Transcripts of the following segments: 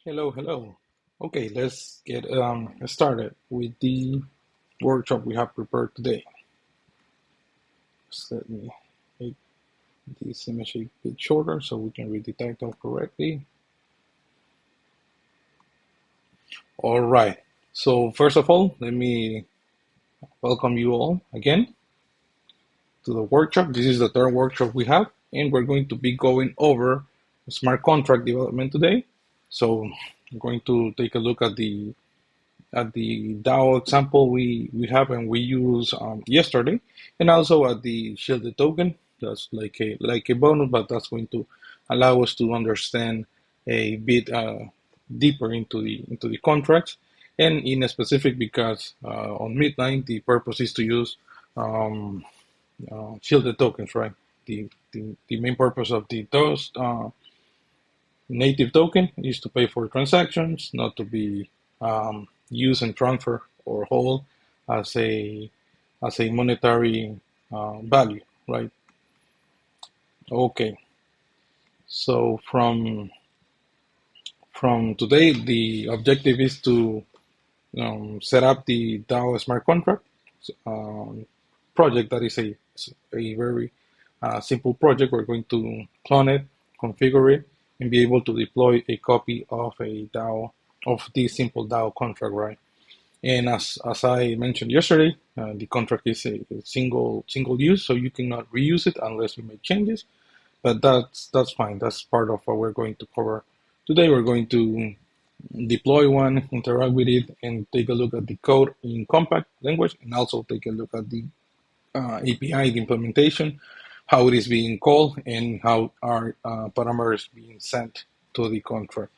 Hello, hello. Okay, let's get started with the workshop we have prepared today. Just let me make this image a bit shorter so we can read the title correctly. All right. So first of all, let me welcome you all again to the workshop. This is the third workshop we have, and we're going to be going over smart contract development today. So I'm going to take a look at the DAO example we have and we use yesterday, and also at the shielded token. That's like a bonus, but that's going to allow us to understand a bit deeper into the contracts, and in a specific because on Midnight the purpose is to use um, shielded tokens, right? The main purpose of the those native token is to pay for transactions, not to be used and transfer or hold as a monetary value, right? Okay, so from today, the objective is to set up the DAO smart contract um, project. That is a very simple project. We're going to clone it, configure it, and be able to deploy a copy of a DAO of this simple DAO contract, right? And as I mentioned yesterday, the contract is a single use, so you cannot reuse it unless you make changes. But that's fine. That's part of what we're going to cover today. We're going to deploy one, interact with it, and take a look at the code in compact language, and also take a look at the API, the implementation, how it is being called, and how our parameters being sent to the contract.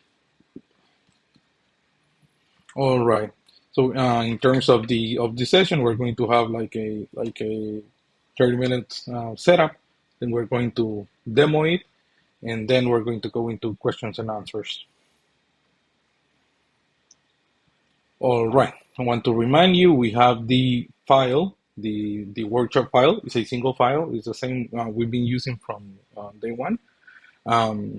All right. So in terms of the session, we're going to have like a 30 minute setup. Then we're going to demo it, and then we're going to go into questions and answers. All right. I want to remind you we have the file, the workshop file. It's a single file. It's the same we've been using from day one.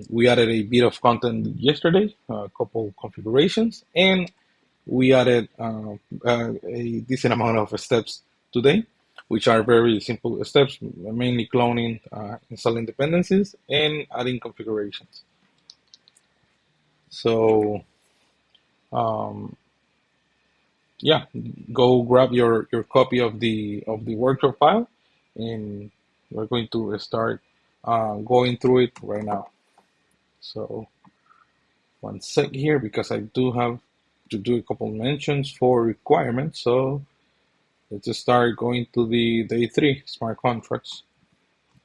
We added a bit of content yesterday, a couple configurations, and we added a decent amount of steps today, which are very simple steps, mainly cloning, installing dependencies, and adding configurations. So, um, yeah, go grab your copy of the workshop file, and we're going to start going through it right now. So, one sec here because I do have to do a couple mentions for requirements. So let's just start going to the day three smart contracts.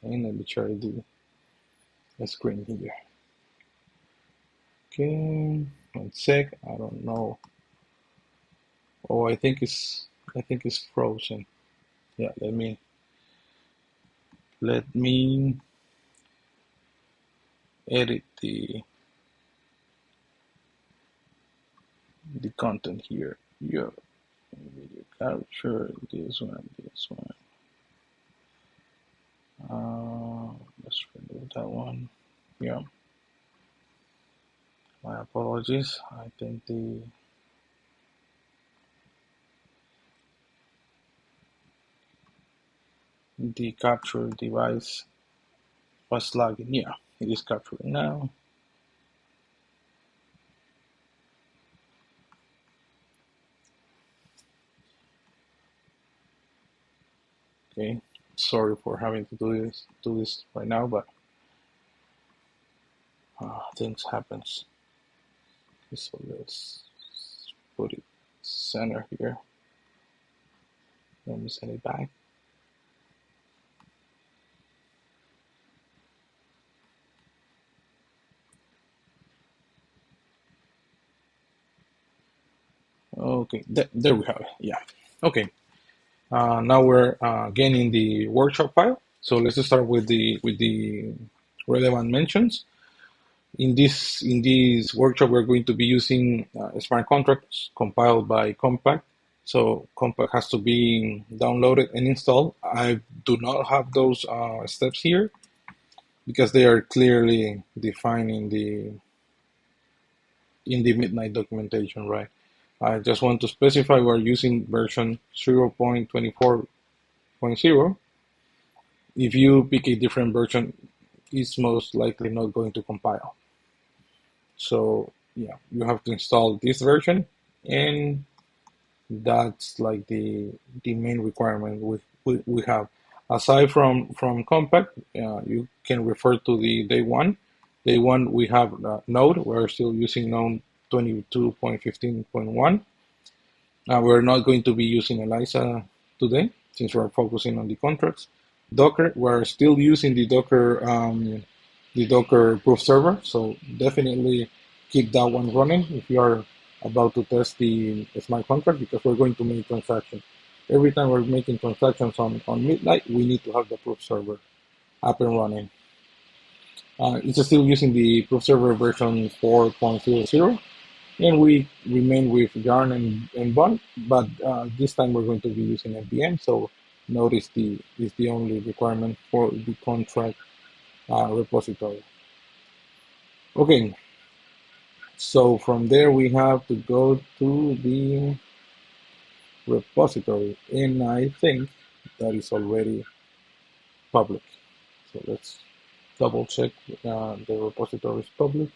And let me share the screen here. Okay, one sec. I don't know. Oh, I think it's frozen. Yeah, let me edit the content here. Yeah, video capture this one, this one. Let's remove that one. Yeah, my apologies. I think the capture device was lagging. Yeah, it is capturing now. Okay, sorry for having to do this right now, but things happens. Okay, so let's put it center here. Let me send it back. Okay, there we have it. Yeah. Okay. Now we're again in the workshop file. So let's start with the relevant mentions. In this workshop, we're going to be using smart contracts compiled by Compact. So Compact has to be downloaded and installed. I do not have those steps here because they are clearly defined in the Midnight documentation, right? I just want to specify we're using version 0.24.0. If you pick a different version, it's most likely not going to compile. So yeah, you have to install this version, and that's like the main requirement we have. Aside from compact, you can refer to the day one. Day one we have Node. We're still using Node 22.15.1. We're not going to be using Eliza today since we're focusing on the contracts. Docker, we're still using the Docker proof server, so definitely keep that one running if you are about to test the smart contract, because we're going to make transactions. Every time we're making transactions on Midnight, we need to have the proof server up and running. It's still using the proof server version 4.00, and we remain with Yarn and Bond, but this time we're going to be using npm. So notice is the only requirement for the contract repository. Okay, so from there we have to go to the repository, and I think that is already public. So let's double check the repository is public.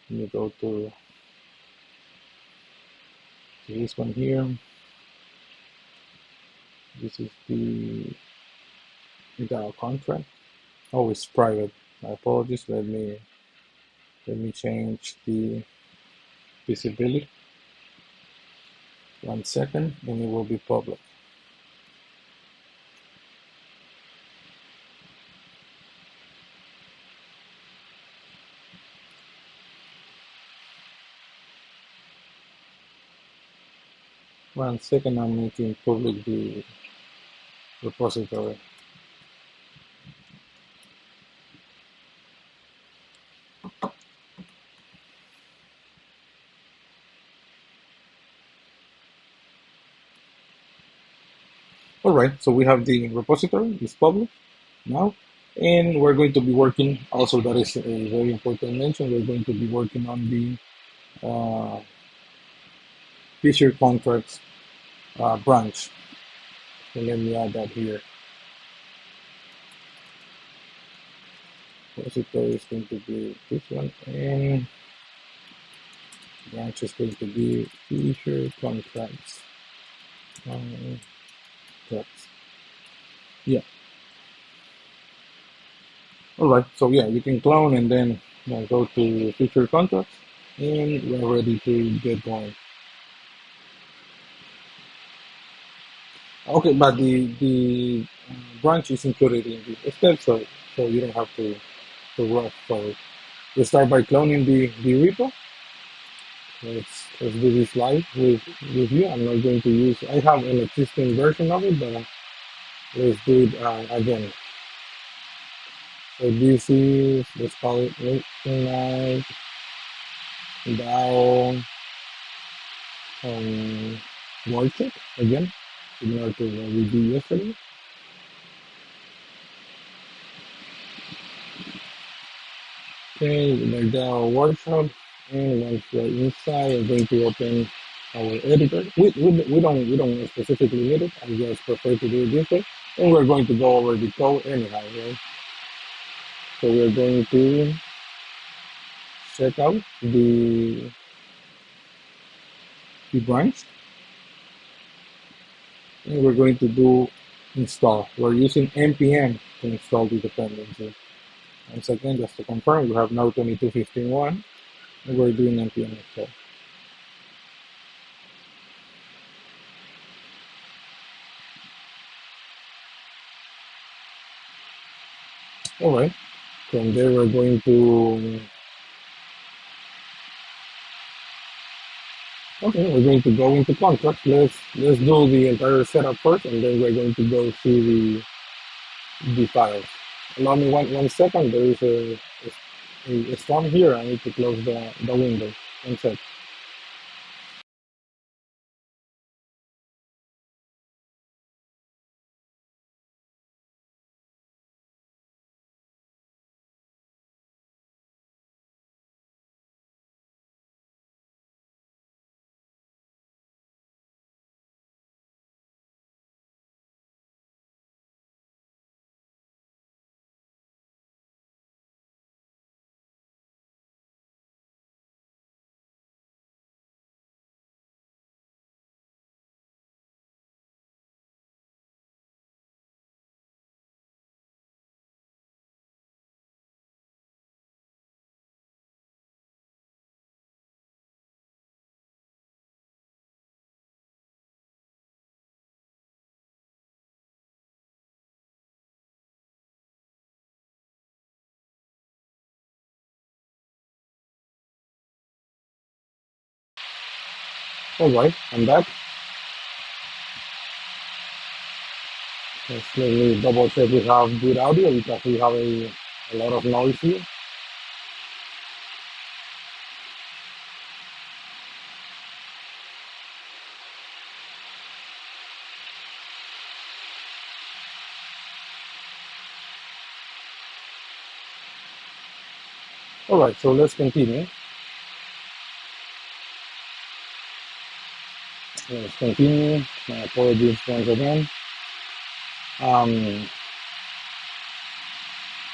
Let me go to this one here. This is the DAO contract. Oh, it's private. My apologies. Let me change the visibility. 1 second, and it will be public. One second, I'm making public the repository. All right, so we have the repository. It's public now, and we're going to be working. Also, that is a very important mention. We're going to be working on the feature contracts branch. So let me add that here. Repository is going to be this one, and branch is going to be feature contracts. Yeah. All right. So yeah, you can clone and then go to feature contracts, and we're ready to get going. Okay, but the branch is included in the step, so you don't have to rush for it. We start by cloning the repo. Let's do this live with you. I'm not going to use. I have an existing version of it, but let's do it again. So this is, let's call it Midnight DAO workshop again, similar to what we did yesterday. Okay, like DAO workshop, and once we're inside, I'm going to open our editor. We don't specifically need it. I just prefer to do it this way, and we're going to go over the code anyhow, right? So we're going to check out the branch, and we're going to do install. We're using npm to install the dependency. Once again, just to confirm, we have now 22.15.1, and we're doing npm install. All right. From there, we're going to we're going to go into contracts. Let's do the entire setup first, and then we're going to go through the files. Allow me one second. There is a storm here. I need to close the window. One sec. All right, I'm back. Let me double check we have good audio because we have a lot of noise here. All right, so let's continue. Let's continue. My apologies once again. Um,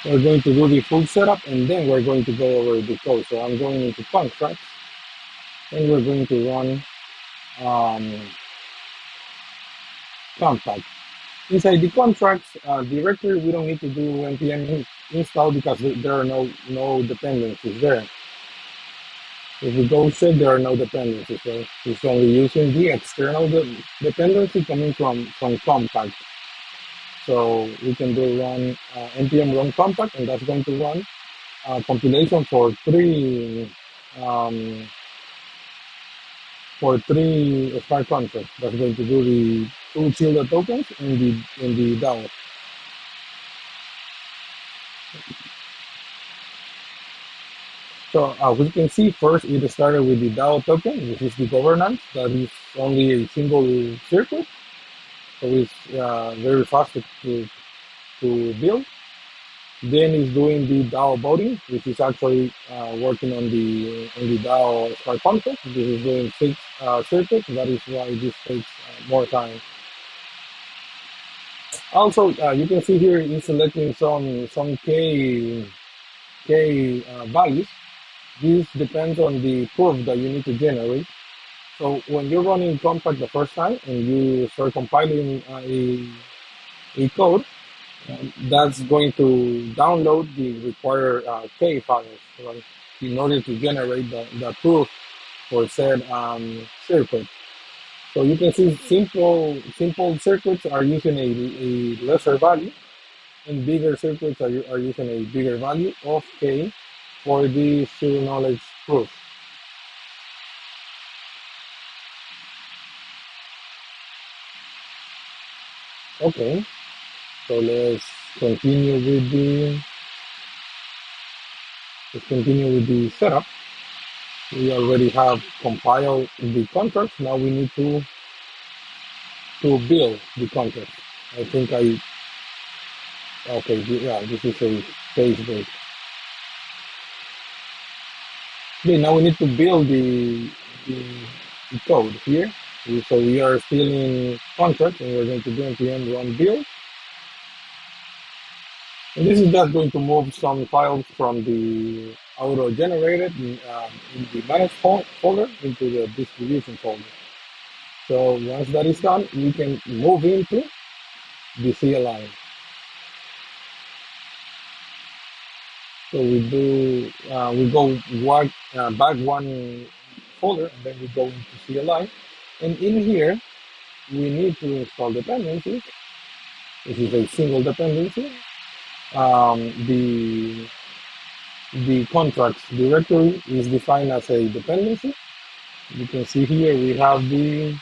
we're going to do the full setup and then we're going to go over the code. So I'm going into contracts and we're going to run compact. Inside the contracts directory, we don't need to do npm install because there are no dependencies there. If we go check, there are no dependencies. So it's only using the external dependency coming from compact. So we can do run npm run compact, and that's going to run compilation for um, three smart contracts. That's going to do the two shielded tokens in the DAO. So as we can see, first it started with the DAO token, which is the governance. That is only a single circuit, so it's very fast to build. Then it's doing the DAO voting, which is actually working on the DAO smart contract. This is doing six circuits. That is why this takes more time. Also, you can see here it's selecting some k values. This depends on the proof that you need to generate. So when you're running compact the first time and you start compiling a code, that's going to download the required K files, right, in order to generate the proof for said circuit. So you can see simple circuits are using a lesser value, and bigger circuits are using a bigger value of K for the zero knowledge proof. Okay, so let's continue with the setup. We already have compiled the contracts. Now we need to build the contract. I think okay, yeah, this is a page break. Okay, now we need to build the, the code here. So we are still in contract and we're going to do npm run build. And this is just going to move some files from the auto generated in the manage folder into the distribution folder. So once that is done, we can move into the CLI. So we go back one folder and then we go into CLI. And in here, we need to install dependencies. This is a single dependency. The contracts directory is defined as a dependency. You can see here we have the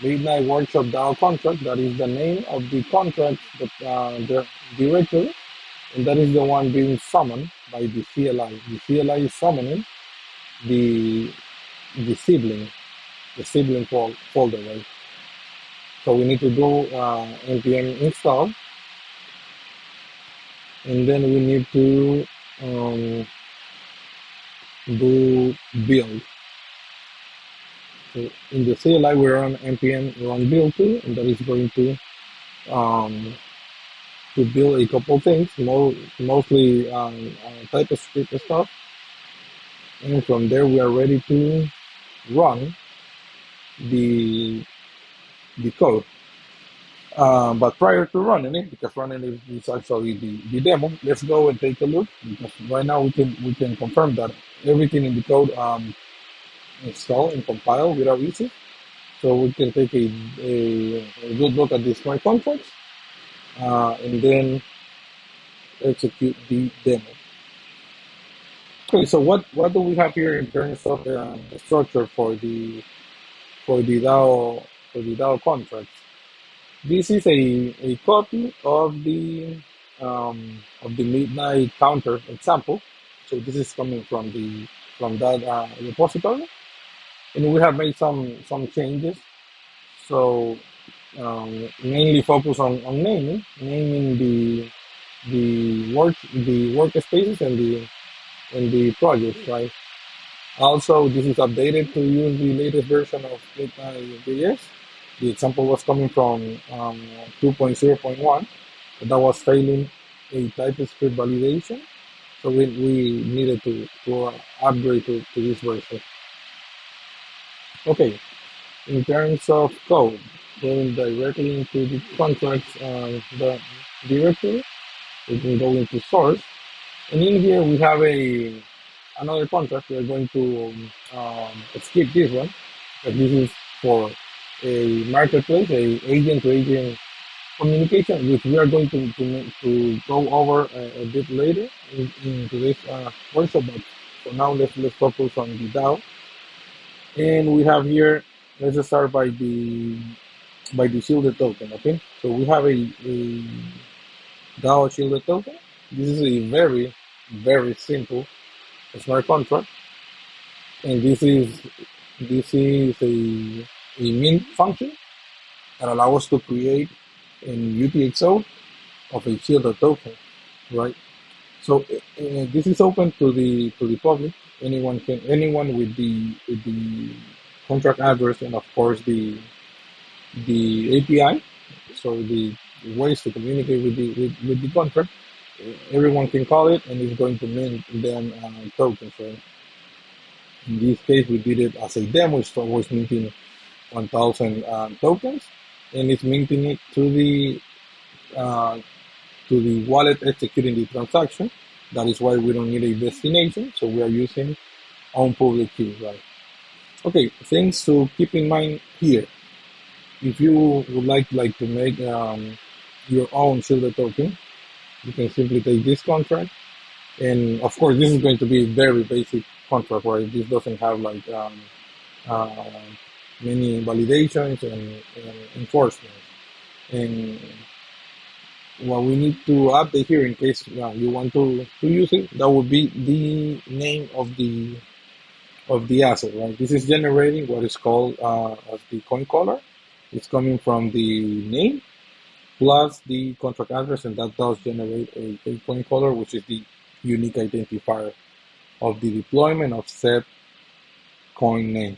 Midnight Workshop DAO contract. That is the name of the contract, the directory, and that is the one being summoned by the CLI. The CLI is summoning the sibling folder, right? So we need to do npm install, and then we need to do build. So in the CLI, we're on npm run build too, and that is going to build a couple things, mostly TypeScript stuff. And from there, we are ready to run the code. But prior to running it, because running it is actually the demo, let's go and take a look. Because right now we can confirm that everything in the code install and compile without issues. So we can take a good look at these smart contracts and then execute the demo. Okay, so what do we have here in terms of the structure for the for the DAO contracts. This is a copy of the midnight counter example. So this is coming from that repository, and we have made some changes. So mainly focus on naming the workspaces and the projects, right? Also, this is updated to use the latest version of Midnight.js. The example was coming from 2.0.1, but that was failing a TypeScript validation. So we needed to upgrade to this version. Okay, in terms of code, going directly into the contracts the directory, we can go into source. And in here we have another contract. We're going to skip this one, but this is for a marketplace, a agent-to-agent communication, which we are going to go over a bit later in today's workshop. But for now, let's focus on the DAO. And we have here. Let's just start by the shielded token. Okay, so we have a DAO shielded token. This is a very simple smart contract, and this is a mint function that allows us to create an UTXO of a shielded token, right? So this is open to the public. Anyone with the contract address and of course the API. So the ways to communicate with the contract. Everyone can call it, and it's going to mint them tokens. Right? In this case, we did it as a demo. It's always minting 1,000 tokens, and it's minting it uh, to the wallet executing the transaction. That is why we don't need a destination. So we are using on public key, right? Okay, things to keep in mind here. If you would like to make your own shielded token, you can simply take this contract, and of course, this is going to be a very basic contract, right? This doesn't have like uh, many validations and enforcement. And what we need to update here in case you want to use it, that would be the name of the asset, right? This is generating what is called as the coin color. It's coming from the name plus the contract address, and that does generate a coin color, which is the unique identifier of the deployment of said coin name.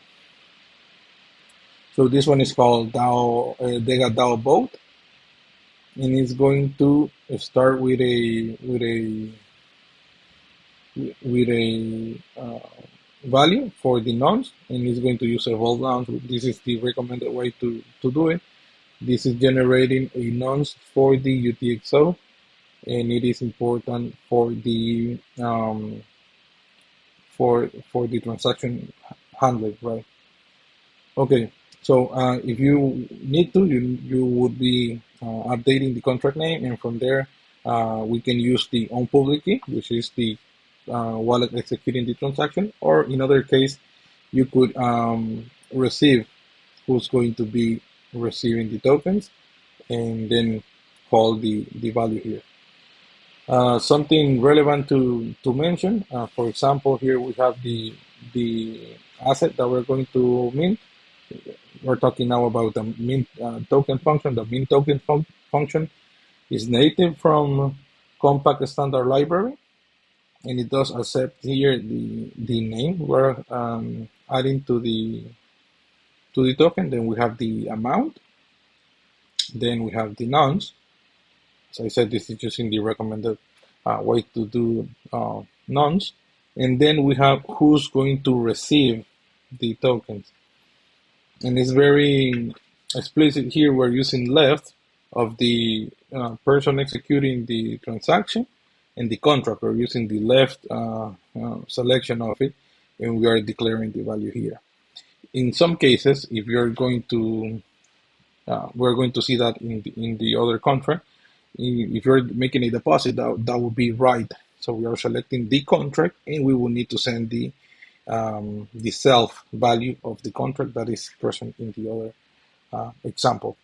So this one is called Dega DAO Boat, and it's going to start with a value for the nonce, and it's going to use evolve nonce. This is the recommended way to do it. This is generating a nonce for the UTXO, and it is important for the for the transaction handling, right? Okay, so if you need to, you would be updating the contract name, and from there we can use the on public key, which is the wallet executing the transaction, or in other case, you could receive who's going to be receiving the tokens, and then call the value here. Something relevant to mention, for example, here we have the asset that we're going to mint. We're talking now about the mint token function. The mint token function is native from Compact Standard Library, and it does accept here the name we're adding to the token. Then we have the amount. Then we have the nonce. As I said, this is using the recommended way to do nonce. And then we have who's going to receive the tokens. And it's very explicit here. We're using left of the person executing the transaction, and the contract. We're using the left selection of it, and we are declaring the value here. In some cases, if you're going to, we're going to see that in the other contract. If you're making a deposit, that would be right. So we are selecting the contract, and we will need to send the the self value of the contract that is present in the other example.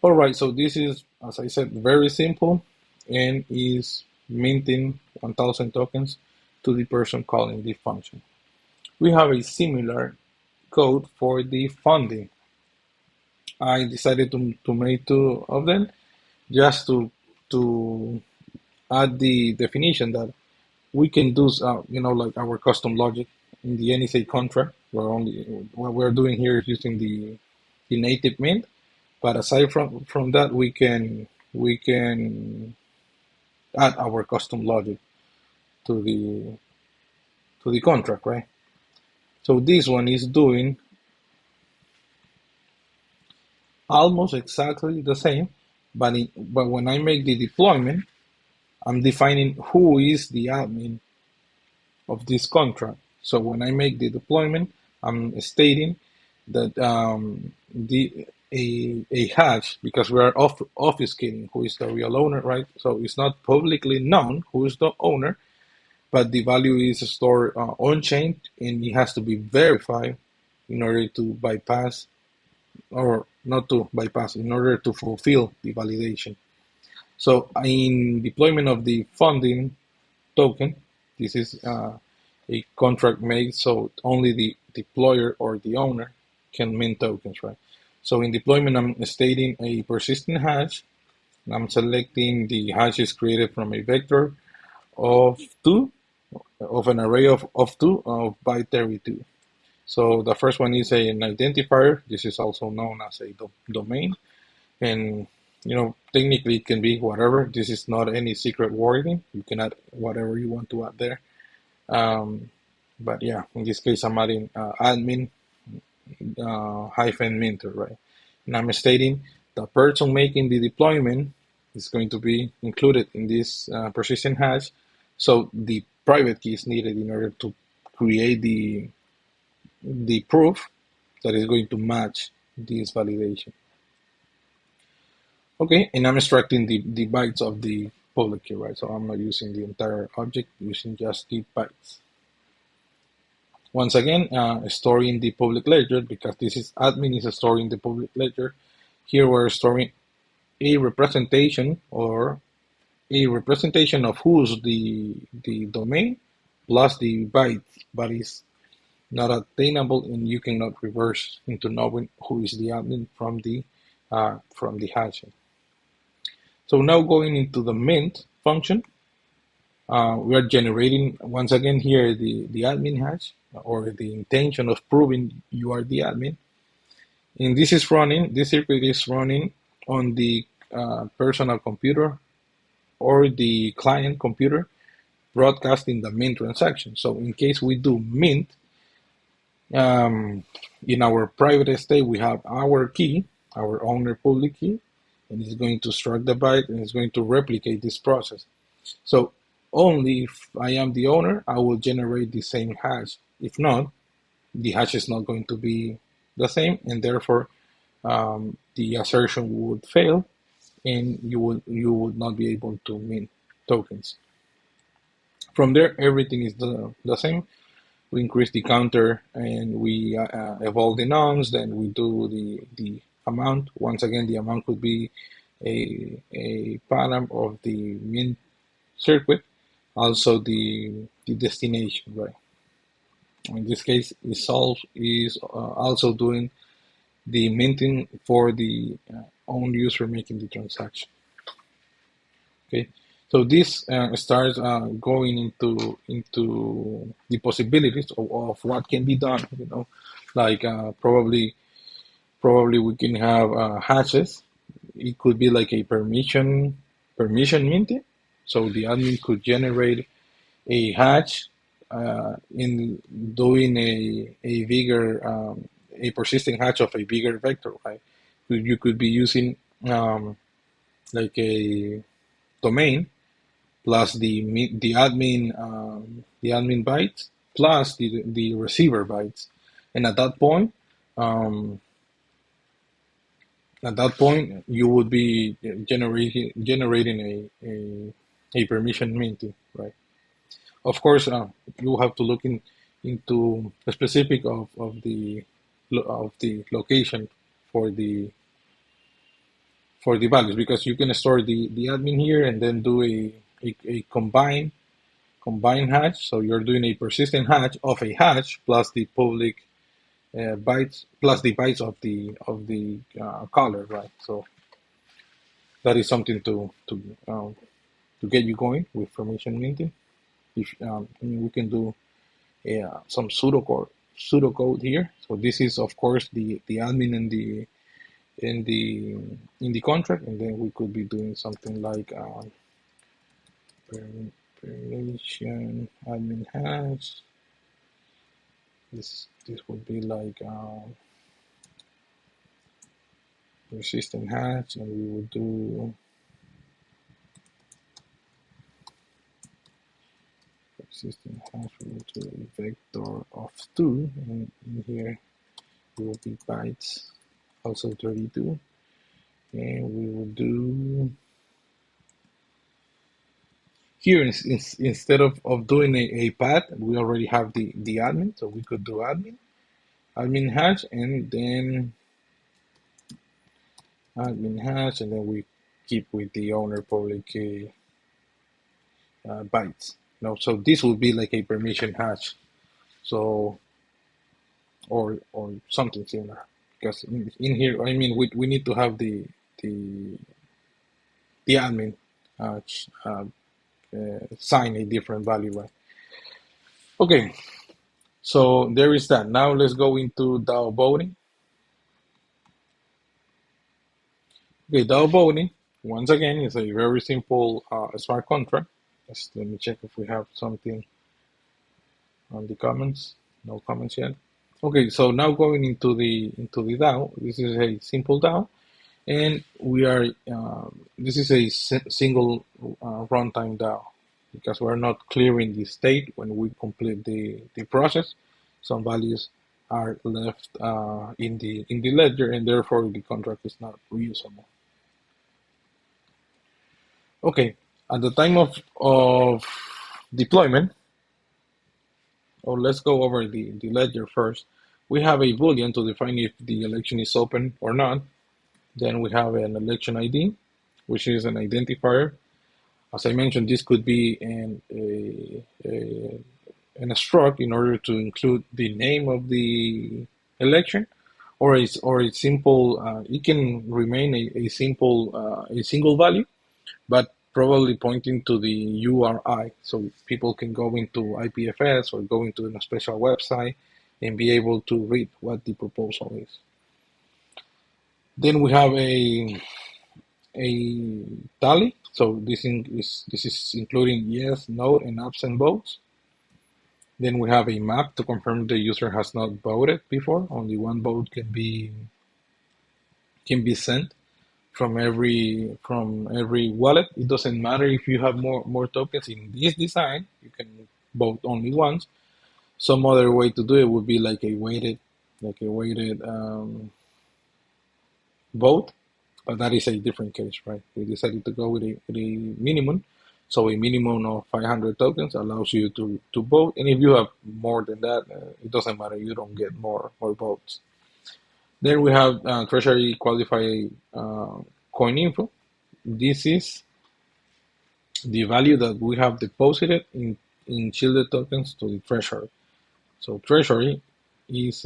All right, so this is, as I said, very simple and is minting 1,000 tokens to the person calling the function. We have a similar code for the funding. I decided to make two of them just to add the definition that we can do, like our custom logic in the NSA contract. What we're doing here is using the native mint, but aside from that, we can add our custom logic to the contract, right? So this one is doing almost exactly the same, but when I make the deployment, I'm defining who is the admin of this contract. So when I make the deployment, I'm stating that a hash, because we are obfuscating who is the real owner, right? So it's not publicly known who is the owner, but the value is stored on chain, and it has to be verified in order to bypass, or not to bypass, in order to fulfill the validation. So in deployment of the funding token, this is a contract made so only the deployer or the owner can mint tokens, right? So in deployment, I'm stating a persistent hash, and I'm selecting the hashes created from a vector of two, of an array of two of byte 32. So the first one is an identifier. This is also known as a domain. And, technically it can be whatever. This is not any secret wording. You can add whatever you want to add there. But yeah, in this case, I'm adding admin hyphen minter, right? And I'm stating the person making the deployment is going to be included in this persistent hash. So the private key is needed in order to create the proof that is going to match this validation. Okay, and I'm extracting the bytes of the public key, right? So I'm not using the entire object, using just the bytes. Once again, storing the public ledger, because this is admin is storing the public ledger. Here we're storing a representation, or a representation of who's the domain plus the byte, but it's not attainable, and you cannot reverse into knowing who is the admin from the hashing. So now going into the mint function, we are generating once again here the admin hash, or the intention of proving you are the admin. And this circuit is running on the personal computer or the client computer, broadcasting the mint transaction. So in case we do mint, in our private state, we have our key, our owner public key, and it's going to extract the byte, and it's going to replicate this process. So only if I am the owner, I will generate the same hash. If not, the hash is not going to be the same, and therefore the assertion would fail, and you would not be able to mint tokens. From there, everything is the same. We increase the counter, and we evolve the nonce. Then we do the amount. Once again, the amount could be a param of the mint circuit, also the destination, right? In this case, Solve is also doing the minting for the own user making the transaction. Okay, so this starts going into the possibilities of what can be done. Like probably we can have hashes. It could be like a permission minting. So the admin could generate a hash in doing a bigger a persistent hash of a bigger vector, right? You could be using like a domain plus the admin bytes plus the receiver bytes, and at that point you would be generating a permission minting, right? Of course, you have to look into a specific of the location for the values, because you can store the admin here and then do a combine hash. So you're doing a persistent hash of a hash plus the public bytes plus the bytes of the caller, right? So that is something to get you going with permission minting. If I mean, we can do some pseudocode here. So this is of course the admin in the contract, and then we could be doing something like permission admin hash. This would be like persistent hash, and we would do persistent hash. We will do a vector of 2, and in here will be bytes, also 32, and we will do here instead of doing a path, we already have the admin, so we could do admin hash, and then admin hash, and then we keep with the owner public key bytes. So this would be like a permission hash, so or something similar, because in here, I mean, we need to have the admin sign a different value, right? Okay, so there is that. Now let's go into DAO voting. Okay, DAO voting, once again, is a very simple smart contract. Just let me check if we have something on the comments. No comments yet. Okay, so now going into the DAO. This is a simple DAO, and we are this is a single runtime DAO, because we're not clearing the state when we complete the process. Some values are left in the ledger, and therefore the contract is not reusable. Okay, at the time of deployment, let's go over the ledger first. We have a boolean to define if the election is open or not. Then we have an election ID, which is an identifier. As I mentioned, this could be an struct in order to include the name of the election, or a simple. It can remain a single value, but probably pointing to the URI, so people can go into IPFS or go into a special website and be able to read what the proposal is. Then we have a tally. So this is including yes, no, and absent votes. Then we have a map to confirm the user has not voted before. Only one vote can be sent from every wallet. It doesn't matter if you have more tokens in this design. You can vote only once. Some other way to do it would be like a weighted vote, but that is a different case, right? We decided to go with a minimum. So a minimum of 500 tokens allows you to vote, and if you have more than that, it doesn't matter. You don't get more votes. Then we have Treasury qualified coin info. This is the value that we have deposited in shielded tokens to the Treasury. So Treasury is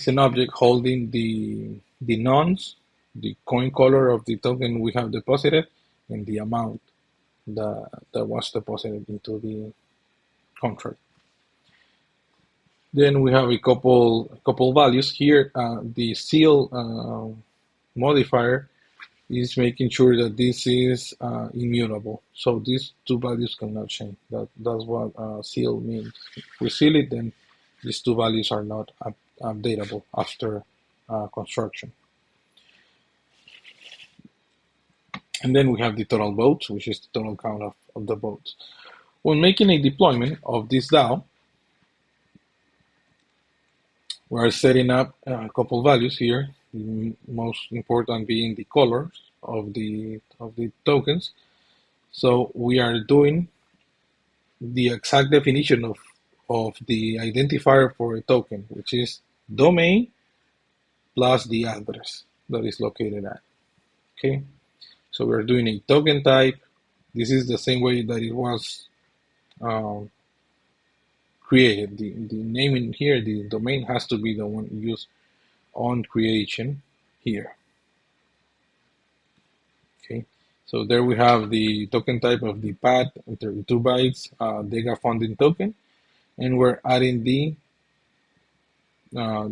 an object holding the nonce, the coin color of the token we have deposited, and the amount that was deposited into the contract. Then we have a couple values here. The seal modifier is making sure that this is immutable. So these two values cannot change. That's what seal means. If we seal it, then these two values are not updatable after construction. And then we have the total votes, which is the total count of the votes. When making a deployment of this DAO, we're setting up a couple values here. The most important being the colors of the tokens. So we are doing the exact definition of the identifier for a token, which is domain plus the address that is located at. Okay, so we're doing a token type. This is the same way that it was created. The name in here, the domain has to be the one used on creation here. Okay, so there we have the token type of the path, 32 bytes, Dega funding token, and we're adding the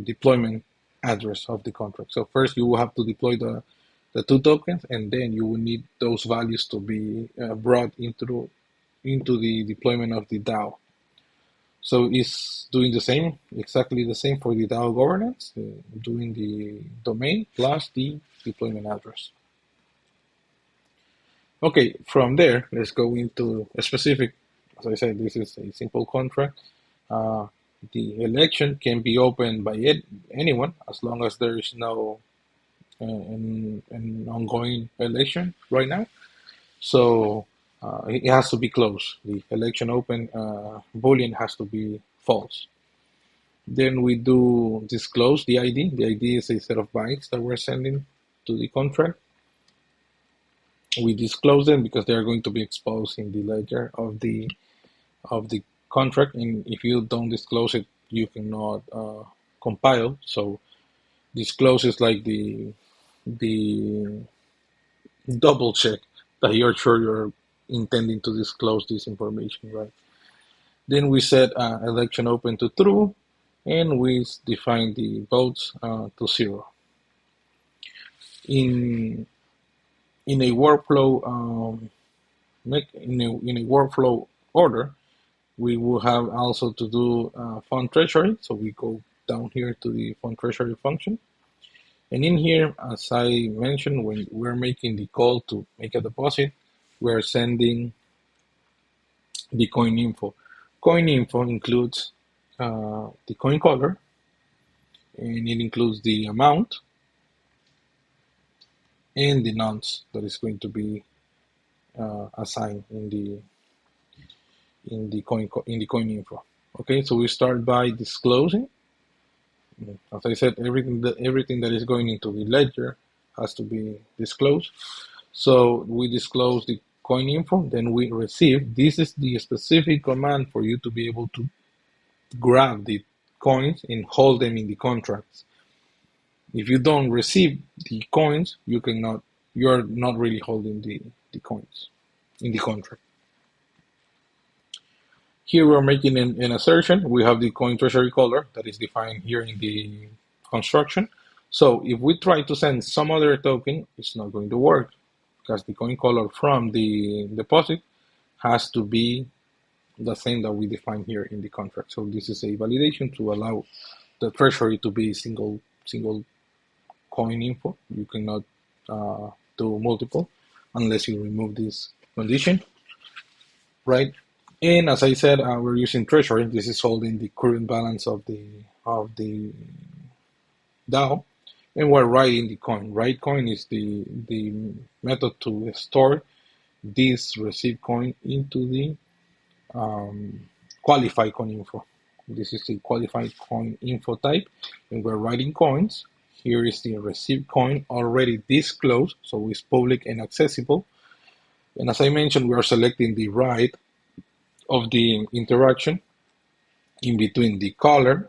deployment address of the contract. So first you will have to deploy the two tokens, and then you will need those values to be brought into the deployment of the DAO. So it's doing the same, exactly the same for the DAO governance, doing the domain plus the deployment address. Okay, from there, let's go into a specific, as I said, this is a simple contract. The election can be opened by anyone as long as there is no an ongoing election right now. So it has to be closed. The election open Boolean has to be false. Then we do disclose the ID. The ID is a set of bytes that we're sending to the contract. We disclose them because they are going to be exposed in the ledger of the contract, and if you don't disclose it, you cannot compile. So disclose is like the double check that you're sure you're intending to disclose this information, right? Then we set election open to true, and we define the votes to 0. In a workflow in a workflow order, we will have also to do fund treasury. So we go down here to the fund treasury function. And in here, as I mentioned, when we're making the call to make a deposit, we're sending the coin info. Coin info includes the coin color, and it includes the amount and the nonce that is going to be assigned in the coin info. Okay, so we start by disclosing. As I said, everything that is going into the ledger has to be disclosed. So we disclose the coin info, then we receive. This is the specific command for you to be able to grab the coins and hold them in the contracts. If you don't receive the coins, you're not really holding the coins in the contract. Here we're making an assertion. We have the coin treasury color that is defined here in the construction. So if we try to send some other token, it's not going to work because the coin color from the deposit has to be the same that we define here in the contract. So this is a validation to allow the treasury to be single coin info. You cannot do multiple unless you remove this condition, right? And as I said, we're using treasury. This is holding the current balance of the DAO, and we're writing the coin. Write coin is the method to store this received coin into the qualified coin info. This is the qualified coin info type, and we're writing coins. Here is the received coin already disclosed, so it's public and accessible. And as I mentioned, we are selecting the right of the interaction in between the caller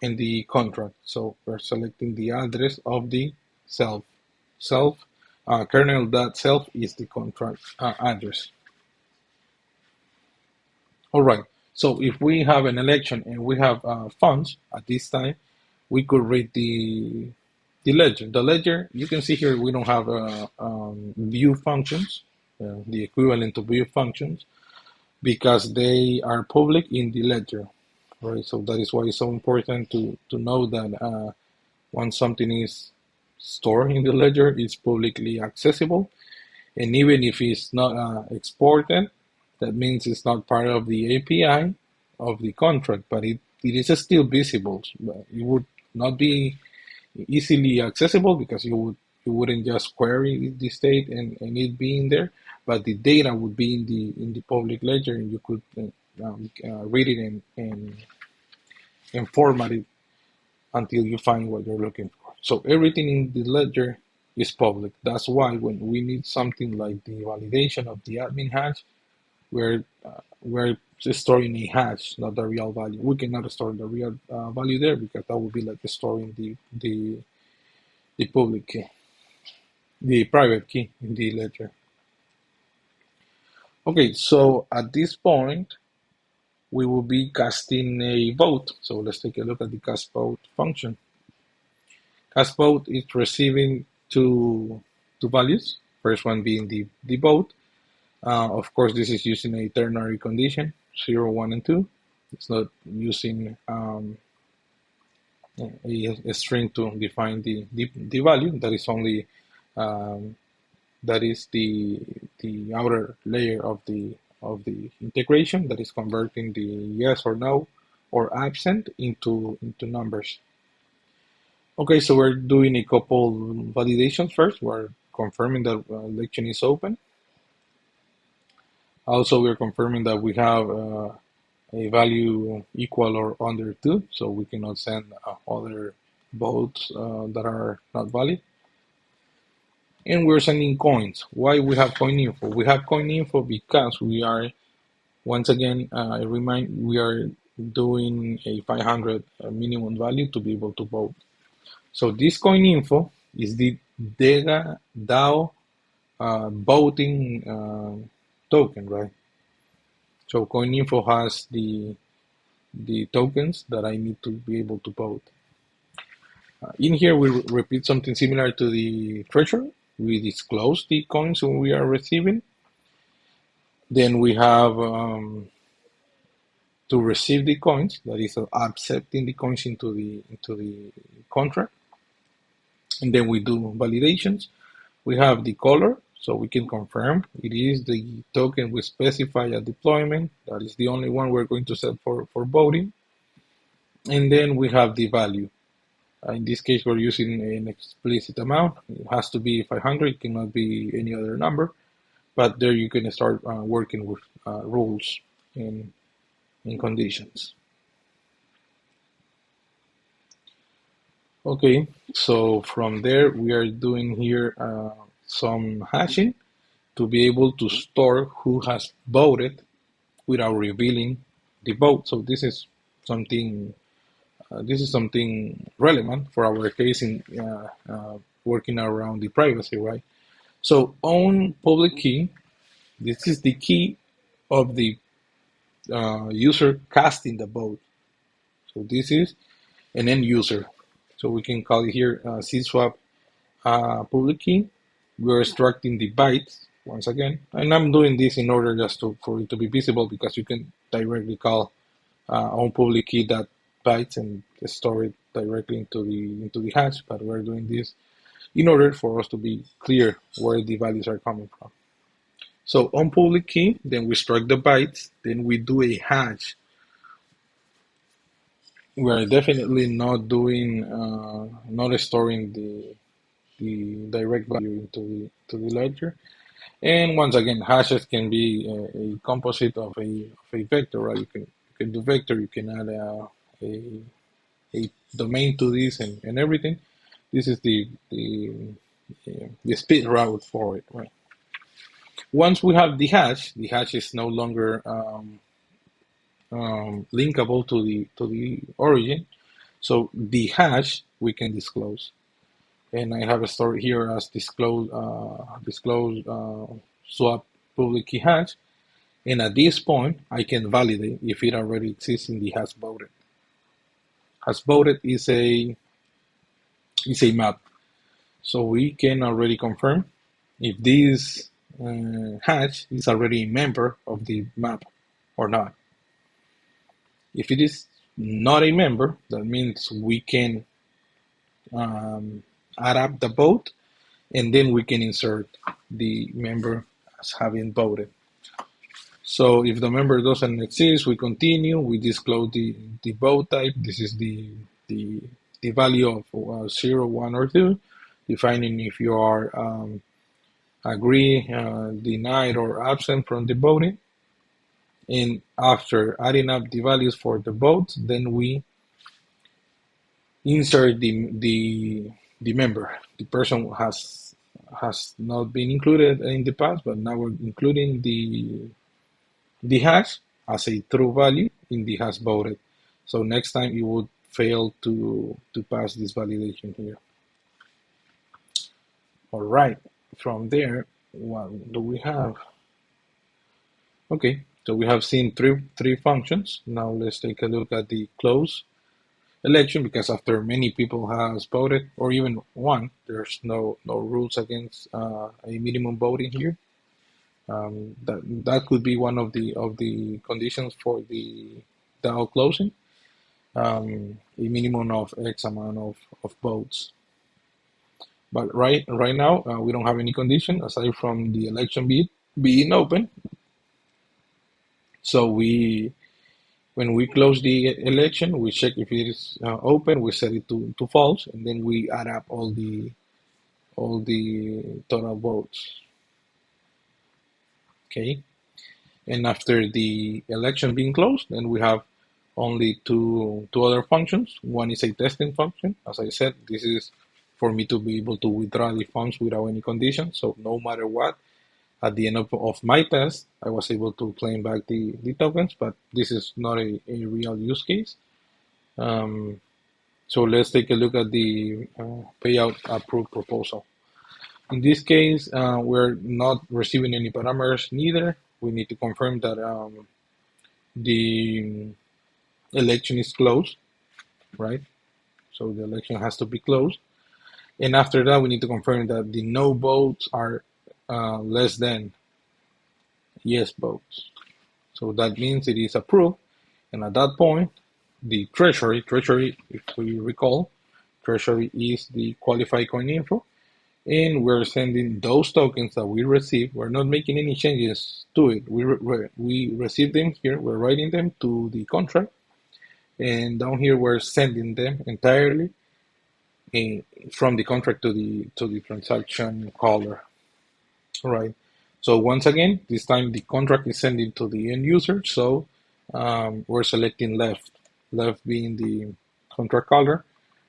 and the contract. So we're selecting the address of the self. Kernel.self is the contract address. All right. So if we have an election and we have funds at this time, we could read the ledger. The ledger, you can see here, we don't have view functions, the equivalent to view functions, because they are public in the ledger, right? So that is why it's so important to know that once something is stored in the ledger, it's publicly accessible. And even if it's not exported, that means it's not part of the API of the contract, but it is still visible. It would not be easily accessible because you wouldn't just query the state and it be in there, but the data would be in the public ledger, and you could read it and format it until you find what you're looking for. So everything in the ledger is public. That's why when we need something like the validation of the admin hash, we're storing a hash, not the real value. We cannot store the real value there because that would be like storing the public key, the private key in the ledger. Okay, so at this point, we will be casting a vote. So let's take a look at the cast vote function. Cast vote is receiving two values. First one being the vote. Of course, this is using a ternary condition, 0, 1, and 2. It's not using a string to define the value. That is only that is the outer layer of the integration that is converting the yes or no or absent into numbers. Okay, so we're doing a couple validations first. We're confirming that election is open. Also, we're confirming that we have a value equal or under 2, so we cannot send other votes that are not valid. And we're sending coins. Why we have coin info? We have coin info because we are, once again, I remind, we are doing a 500 minimum value to be able to vote. So this coin info is the DAO voting token, right? So coin info has the tokens that I need to be able to vote. In here, we repeat something similar to the treasury. We disclose the coins when we are receiving. Then we have to receive the coins, that is accepting the coins into the contract. And then we do validations. We have the color, so we can confirm it is the token we specify at deployment. That is the only one we're going to set for voting. And then we have the value. In this case, we're using an explicit amount. It has to be 500, it cannot be any other number. But there you can start working with rules and conditions. Okay, so from there, we are doing here some hashing to be able to store who has voted without revealing the vote. So this is something relevant for our case in working around the privacy, right? So on public key, this is the key of the user casting the vote. So this is an end user. So we can call it here cswap public key. We're extracting the bytes once again, and I'm doing this in order just for it to be visible because you can directly call on public key that bytes and store it directly into the hash. But we're doing this in order for us to be clear where the values are coming from. So on public key, then we extract the bytes, then we do a hash. We are definitely not doing, not storing the direct value into the ledger. And once again, hashes can be a composite of a vector, right? You can do vector, you can add a domain to this and everything. This is the speed route for it, right? Once we have the hash is no longer linkable to the origin. So the hash we can disclose, and I have a story here as disclose swap public key hash, and at this point I can validate if it already exists in the hash voted. Hash voted is a map, so we can already confirm if this hash is already a member of the map or not. If it is not a member, that means we can add up the vote, and then we can insert the member as having voted. So if the member doesn't exist, we continue, we disclose the vote type. This is the value of 0, 1, or 2, defining if you are agree, denied, or absent from the voting. And after adding up the values for the votes, then we insert the member. The person has not been included in the past, but now we're including the hash as a true value in the hash voted. So next time you would fail to pass this validation here. All right. From there, what do we have? Okay, so we have seen three functions. Now let's take a look at the close election, because after many people has voted or even one, there's no rules against a minimum voting here. That could be one of the conditions for the DAO closing. A minimum of X amount of votes. But right now we don't have any condition aside from the election being open. So when we close the election, we check if it is open, we set it to false, and then we add up all the total votes. Okay, and after the election being closed, then we have only two other functions. One is a testing function. As I said, this is for me to be able to withdraw the funds without any condition. So no matter what, at the end of my test, I was able to claim back the tokens, but this is not a real use case. So let's take a look at the payout approved proposal. In this case, we're not receiving any parameters neither. We need to confirm that the election is closed, right? So the election has to be closed. And after that, we need to confirm that the no votes are less than yes votes. So that means it is approved. And at that point, the Treasury, if we recall, Treasury is the qualified coin info. And we're sending those tokens that we receive. We're not making any changes to it. We receive them here. We're writing them to the contract. And down here, we're sending them entirely from the contract to the transaction caller. All right. So once again, this time the contract is sending to the end user. So we're selecting left being the contract caller,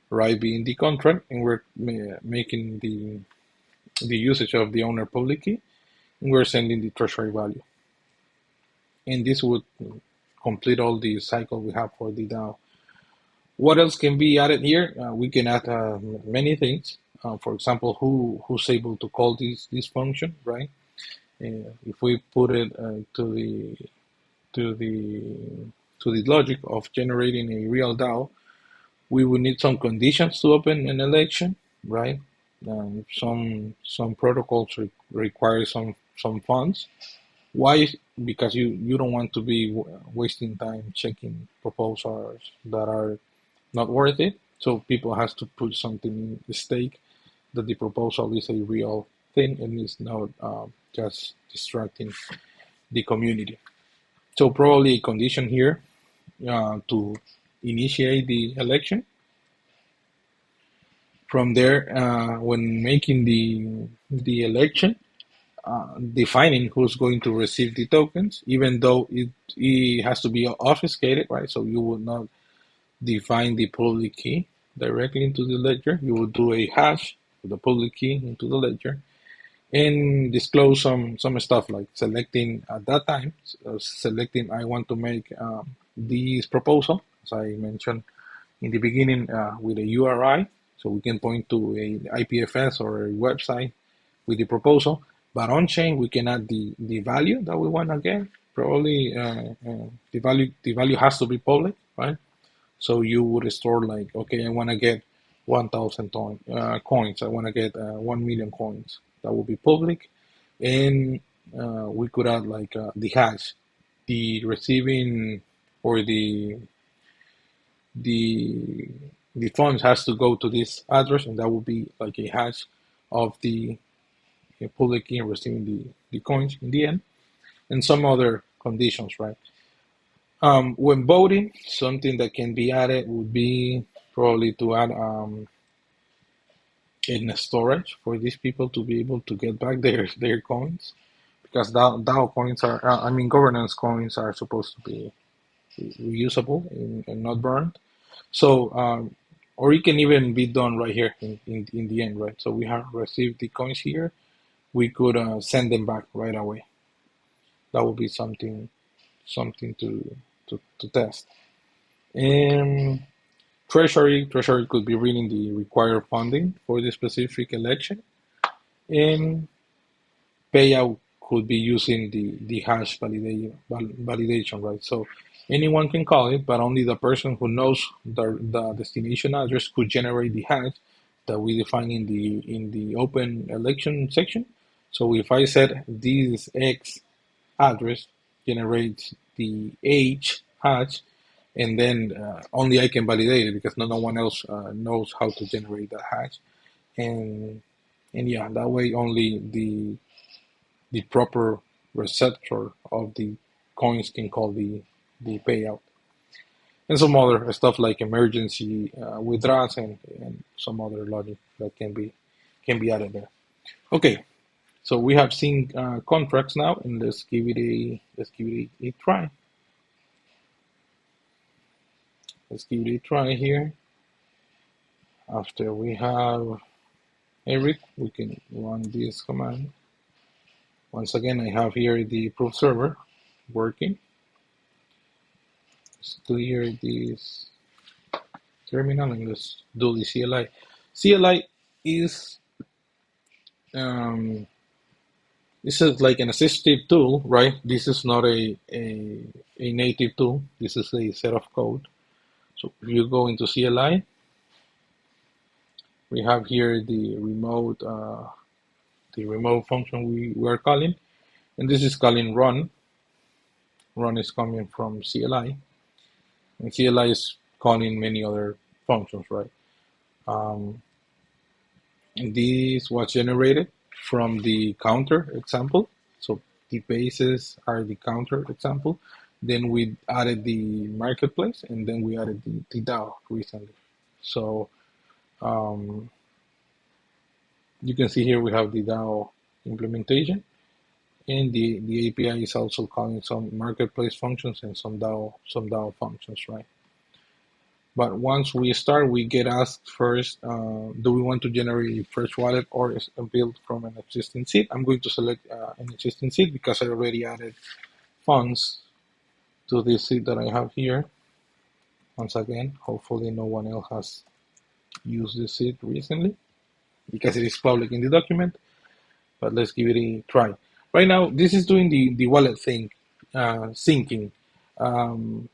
right being the contract, and we're making the usage of the owner public key, and we're sending the treasury value. And this would complete all the cycle we have for the DAO. What else can be added here? We can add many things. For example, who's able to call this function, right? If we put it to the logic of generating a real DAO, we would need some conditions to open an election, right? Some protocols require some funds. Why? Because you don't want to be wasting time checking proposals that are not worth it. So people has to put something in stake that the proposal is a real thing and is not just distracting the community. So probably a condition here to initiate the election. From there, when making the election, defining who's going to receive the tokens, even though it has to be obfuscated, right? So you would not define the public key directly into the ledger. You would do a hash with the public key into the ledger and disclose some stuff like selecting at that time, selecting I want to make this proposal, as I mentioned in the beginning, with a URI, so we can point to a IPFS or a website with the proposal. But on chain, we can add the value that we want to get. Probably the value has to be public, right? So you would store like, okay, I want to get 1,000 coins. I want to get 1 million coins. That will be public. And we could add like the hash, the receiving or the funds has to go to this address, and that will be like a hash of the public key and receiving the coins in the end, and some other conditions, right? When voting, something that can be added would be probably to add in storage for these people to be able to get back their coins, because DAO coins are, I mean, governance coins are supposed to be reusable and not burned. So, or it can even be done right here in the end, right? So we have received the coins here. We could send them back right away. That would be something to test. And Treasury could be reading the required funding for the specific election, and payout could be using the hash validation, right? So anyone can call it, but only the person who knows the destination address could generate the hash that we define in the open election section. So if I said this X address generates the H hash, and then only I can validate it because no one else knows how to generate that hash, and yeah, that way only the proper receptor of the coins can call the payout, and some other stuff like emergency withdrawals and some other logic that can be added there. Okay, so we have seen contracts now, and let's give it a try. Let's give it a try here. After we have Eric, we can run this command. Once again, I have here the proof server working. Let's clear this terminal and let's do the CLI. CLI is um, this is like an assistive tool, right? This is not a native tool. This is a set of code. So if you go into CLI, we have here the remote function we are calling, and this is calling run. Run is coming from CLI, and CLI is calling many other functions, right? Um, and this was generated from the counter example. So the bases are the counter example. Then we added the marketplace, and then we added the DAO recently. So um, you can see here we have the DAO implementation, and the API is also calling some marketplace functions and some DAO functions, right? But once we start, we get asked first, do we want to generate a fresh wallet or is build from an existing seed? I'm going to select an existing seed because I already added funds to this seed that I have here. Once again, hopefully no one else has used this seed recently because it is public in the document, but let's give it a try. Right now, this is doing the wallet thing, syncing. Um,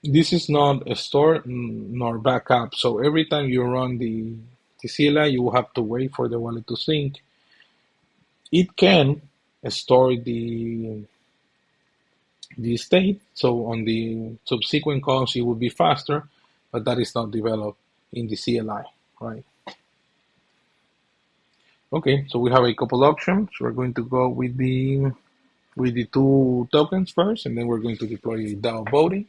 This is not a store nor backup. So every time you run the CLI, you will have to wait for the wallet to sync. It can store the state. So on the subsequent calls, it will be faster, but that is not developed in the CLI, right? Okay, so we have a couple options. We're going to go with the two tokens first, and then we're going to deploy a DAO voting.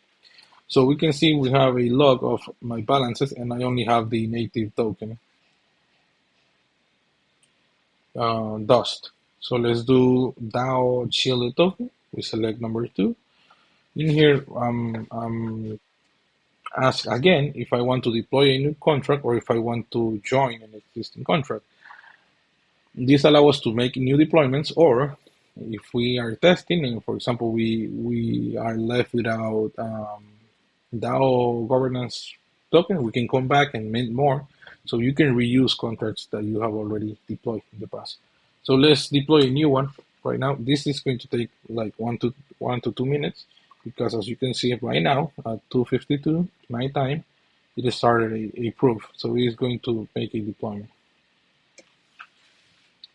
So we can see we have a log of my balances, and I only have the native token, dust. So let's do DAO shielded token. We select number 2. In here, ask again if I want to deploy a new contract or if I want to join an existing contract. This allows us to make new deployments, or if we are testing and, for example, we are left without DAO governance token, we can come back and mint more. So you can reuse contracts that you have already deployed in the past. So let's deploy a new one right now. This is going to take like 1 to 2 minutes because, as you can see right now at 2:52 my time, it has started a proof. So it is going to make a deployment.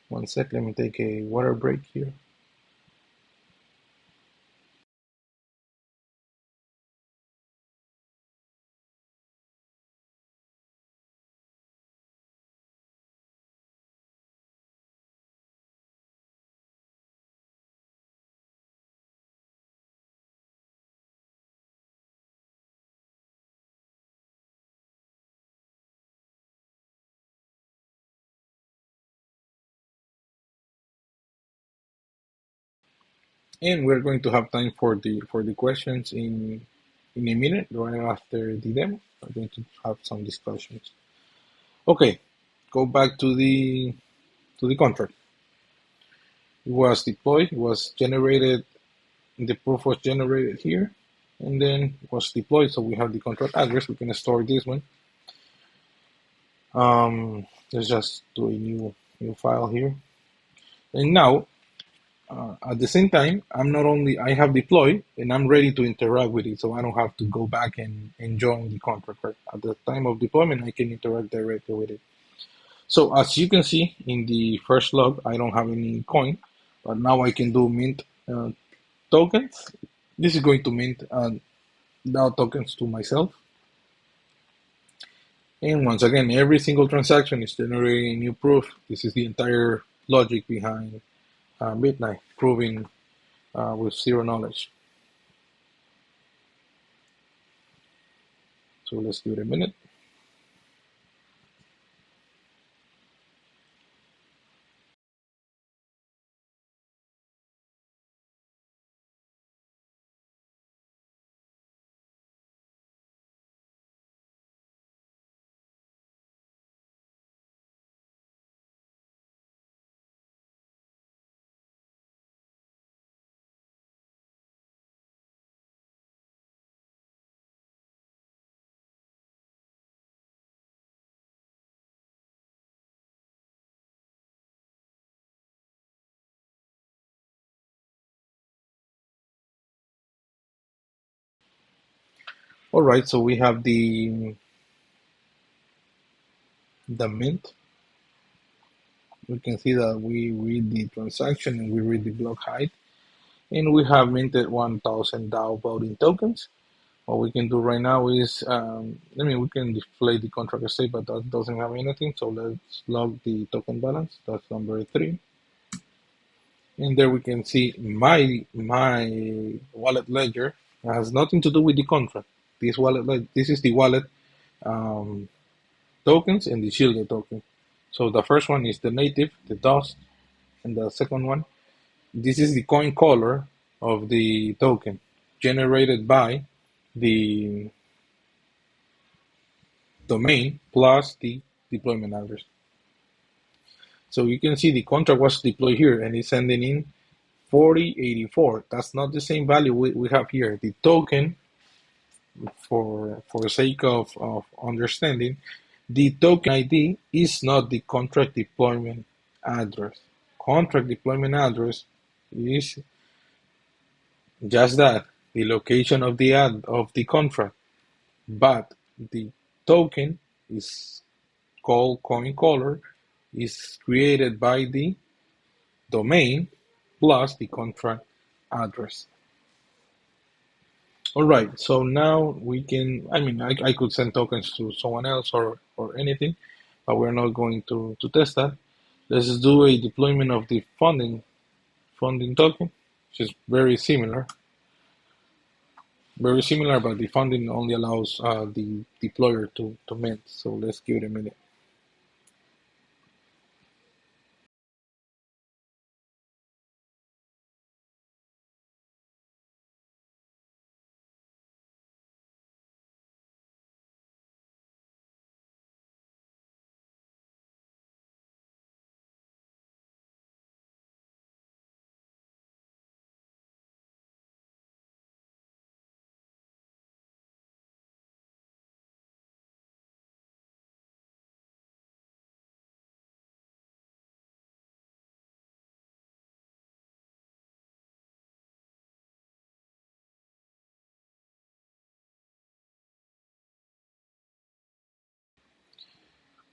One sec, let me take a water break here. And we're going to have time for the questions in a minute, right after the demo. We're going to have some discussions. Okay, go back to the contract. It was deployed, it was generated, the proof was generated here, and then was deployed. So we have the contract address. We can store this one. Let's just do a new file here. And now, at the same time, I have deployed and I'm ready to interact with it, so I don't have to go back and join the contract. Right? At the time of deployment, I can interact directly with it. So as you can see in the first log, I don't have any coin, but now I can do mint tokens. This is going to mint DAO tokens to myself. And once again, every single transaction is generating a new proof. This is the entire logic behind Midnight, proving with zero knowledge. So let's give it a minute. All right, so we have the mint. We can see that we read the transaction and we read the block height, and we have minted 1,000 DAO voting tokens. What we can do right now is, we can display the contract state, but that doesn't have anything. So let's log the token balance. That's number 3. And there we can see my wallet ledger. It has nothing to do with the contract. This is the wallet um, tokens and the shielded token. So the first one is the native, the dust, and the second one, this is the coin color of the token generated by the domain plus the deployment address. So you can see the contract was deployed here and it's sending in 4084. That's not the same value we have here. The token, for sake of understanding, the token ID is not the contract deployment address. Contract deployment address is just that, the location of the contract. But the token is called coin color, is created by the domain plus the contract address. All right, so now we can, I could send tokens to someone else or anything, but we're not going to test that. Let's do a deployment of the funding token, which is very similar, but the funding only allows the deployer to mint. So let's give it a minute.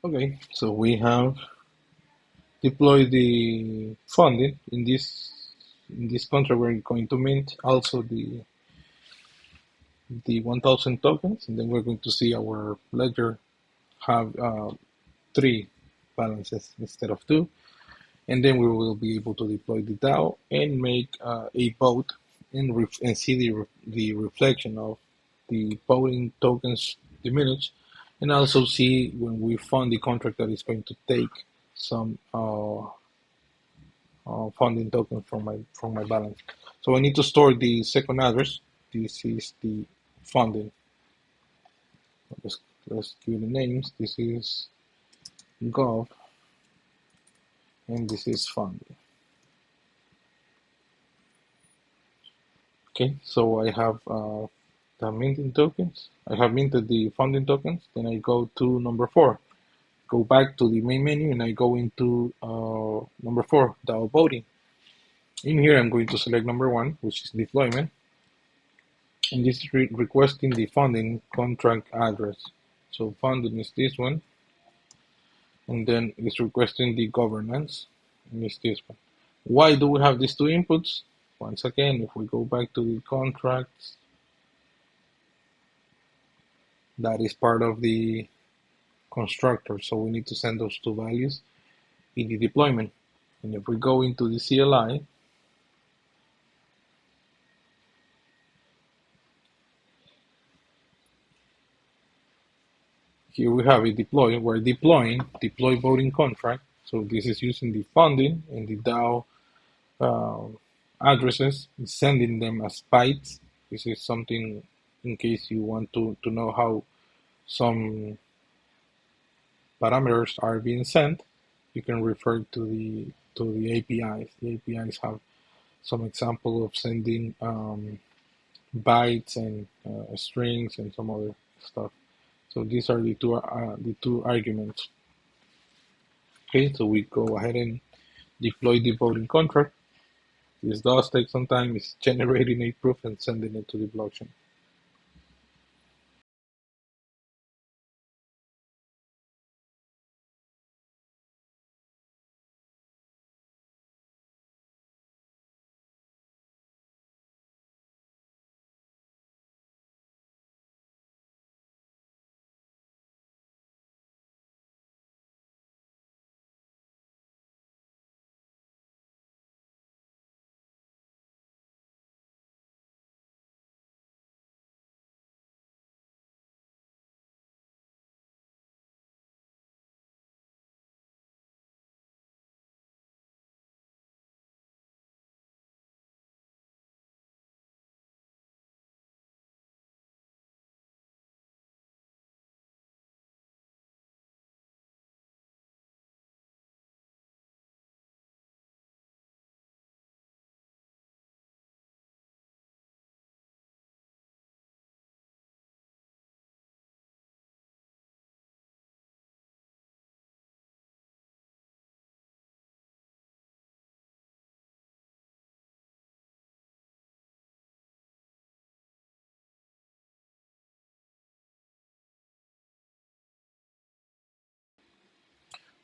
Okay, so we have deployed the funding in this contract. We're going to mint also the 1,000 tokens, and then we're going to see our ledger have 3 balances instead of 2, and then we will be able to deploy the DAO and make a vote and see the reflection of the voting tokens diminish, and also see when we fund the contract that is going to take some funding token from my balance. So I need to store the second address. This is the funding. Let's give the names. This is gov and this is funding. Okay, so I have the minting tokens. I have minted the funding tokens. Then I go to number 4. Go back to the main menu and I go into number 4, DAO voting. In here, I'm going to select number 1, which is deployment. And this is requesting the funding contract address. So funding is this one. And then it's requesting the governance, and it's this one. Why do we have these two inputs? Once again, if we go back to the contracts, that is part of the constructor. So we need to send those two values in the deployment. And if we go into the CLI, here we have it deploy. We're deploying deploy voting contract. So this is using the funding and the DAO addresses, sending them as bytes. This is something in case you want to know how some parameters are being sent. You can refer to the APIs. The APIs have some example of sending bytes and strings and some other stuff. So these are the two arguments. Okay, so we go ahead and deploy the voting contract. This does take some time. It's generating a proof and sending it to the blockchain.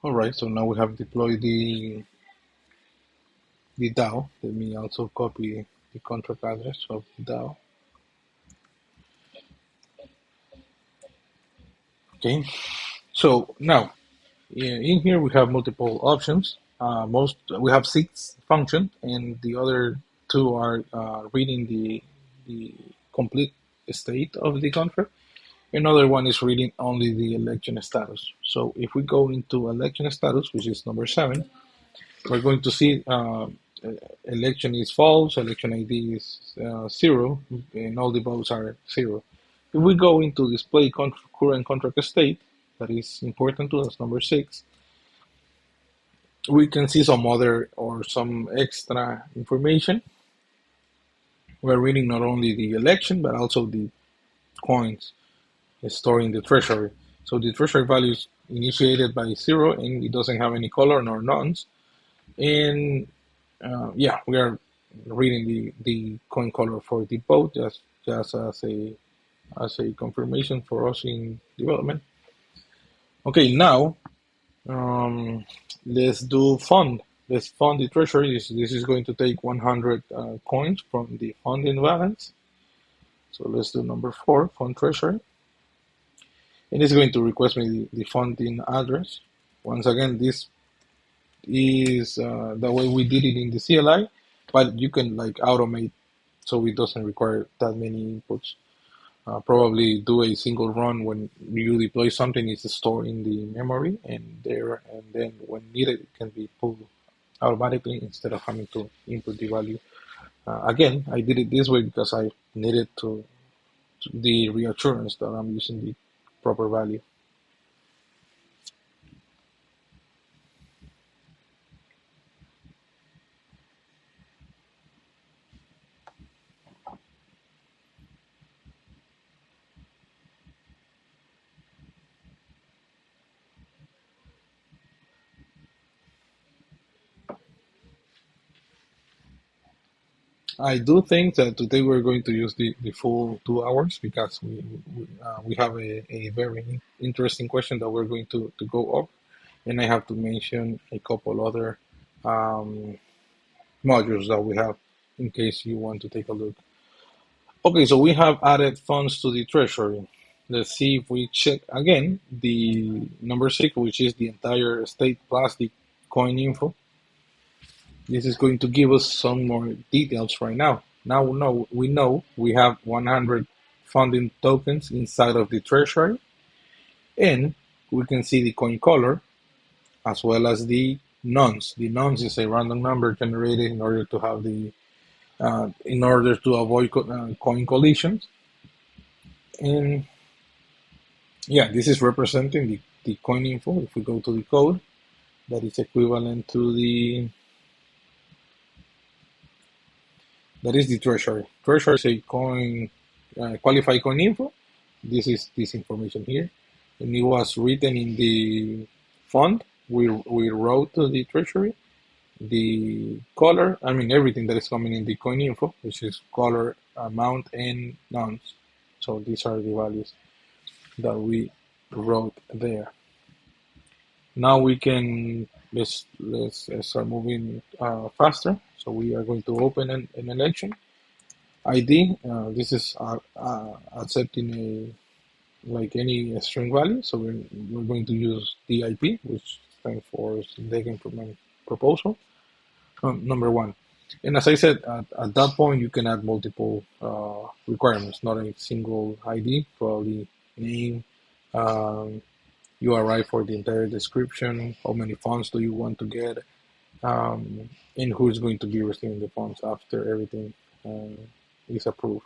All right, so now we have deployed the DAO. Let me also copy the contract address of the DAO. Okay, so now in here we have multiple options. We have 6 functions, and the other 2 are reading the complete state of the contract. Another one is reading only the election status. So if we go into election status, which is number 7, we're going to see election is false, election ID is 0, and all the votes are 0. If we go into display current contract state, that is important to us, number 6, we can see some other or some extra information. We're reading not only the election, but also the coins stored in the treasury. So the treasury value is initiated by 0, and it doesn't have any color nor nonce. And yeah, we are reading the coin color for the vote just as a confirmation for us in development. Okay, now let's do fund. Let's fund the treasury. This is going to take 100 coins from the funding balance. So let's do number 4, fund treasury. And it's going to request me the funding address. Once again, this is the way we did it in the CLI, but you can like automate so it doesn't require that many inputs. Probably do a single run when you deploy something. It's stored in the memory and then when needed it can be pulled automatically instead of having to input the value. Again, I did it this way because I needed to the reassurance that I'm using the proper value. I do think that today we're going to use the full 2 hours because we have a very interesting question that we're going to go over, and I have to mention a couple other um, modules that we have in case you want to take a look. Okay, so we have added funds to the treasury. Let's see if we check again the number 6, which is the entire state plus the coin info. This is going to give us some more details right now. Now we know we have 100 funding tokens inside of the treasury, and we can see the coin color as well as the nonce. The nonce is a random number generated in order to have the in order to avoid coin collisions. And yeah, this is representing the coin info. If we go to the code, that is equivalent to the that is the treasury. Treasury is a coin qualified coin info. This is this information here, and it was written in the font. We wrote to the treasury the color. I mean everything that is coming in the coin info, which is color, amount, and nonce. So these are the values that we wrote there. Now we can let's start moving faster. So we are going to open an election ID. This is accepting a like any string value. So we're going to use DIP, which stands for Synthetic Improvement Proposal, number 1. And as I said, at that point you can add multiple requirements, not a single ID, probably name, um, URI for the entire description, how many funds do you want to get, and who's going to be receiving the funds after everything is approved.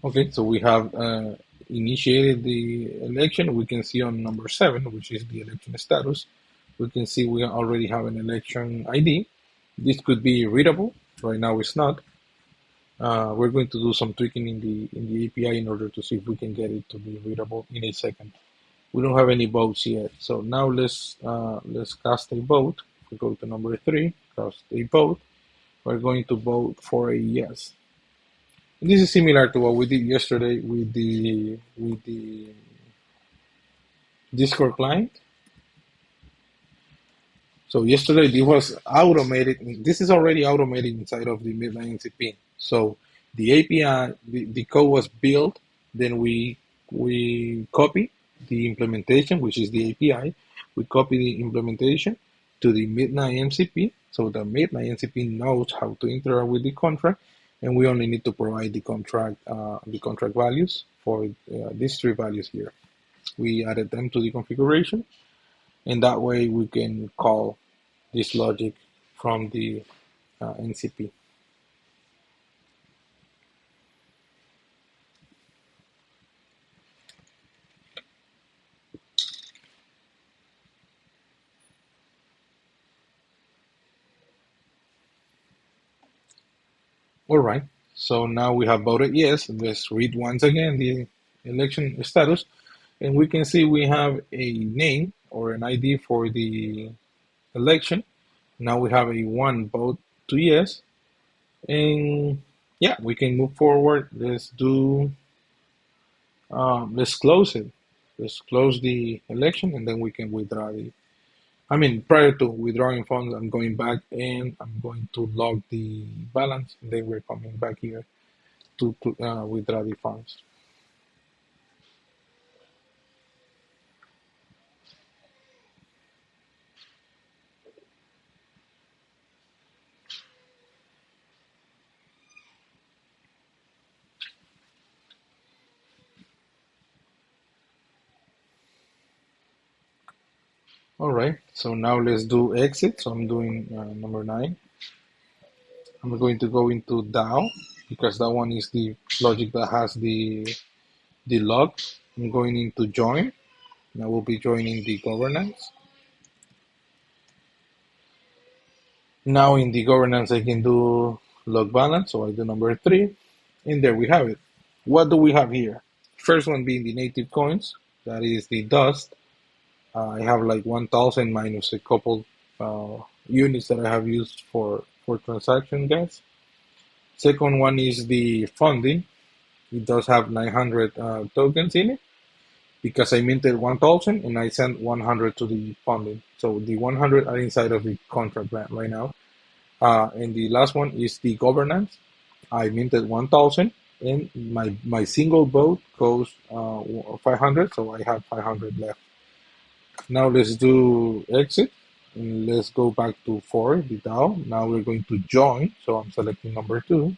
Okay, so we have initiated the election. We can see on number 7, which is the election status. We can see we already have an election ID. This could be readable. Right now it's not. We're going to do some tweaking in the API in order to see if we can get it to be readable in a second. We don't have any votes yet. So now let's cast a vote. If we go to number 3, cast a vote. We're going to vote for a yes. And this is similar to what we did yesterday with the Discord client. So yesterday this was automated. This is already automated inside of the Midnight MCP. So the API, the code was built. Then we copy the implementation, which is the API. We copy the implementation to the Midnight MCP. So the Midnight MCP knows how to interact with the contract, and we only need to provide the contract values for these 3 values here. We added them to the configuration, and that way we can call this logic from the MCP. All right, so now we have voted yes. Let's read once again the election status, and we can see we have a name or an ID for the election. Now we have a 1 vote to yes, and yeah, we can move forward. Let's close it. Let's close the election, and then we can withdraw the. I mean, prior to withdrawing funds, I'm going back and I'm going to log the balance, and then we're coming back here to withdraw the funds. All right, so now let's do exit. So I'm doing number 9. I'm going to go into DAO because that one is the logic that has the log. I'm going into join. I will be joining the governance. Now in the governance, I can do log balance. So I do number 3. And there we have it. What do we have here? First one being the native coins. That is the dust. I have like 1,000 minus a couple units that I have used for transaction gas. Second one is the funding. It does have 900 tokens in it because I minted 1,000 and I sent 100 to the funding. So the 100 are inside of the contract right now. And the last one is the governance. I minted 1,000 and my single vote goes 500, so I have 500 left. Now let's do exit and let's go back to 4, the DAO. Now we're going to join, so I'm selecting number 2.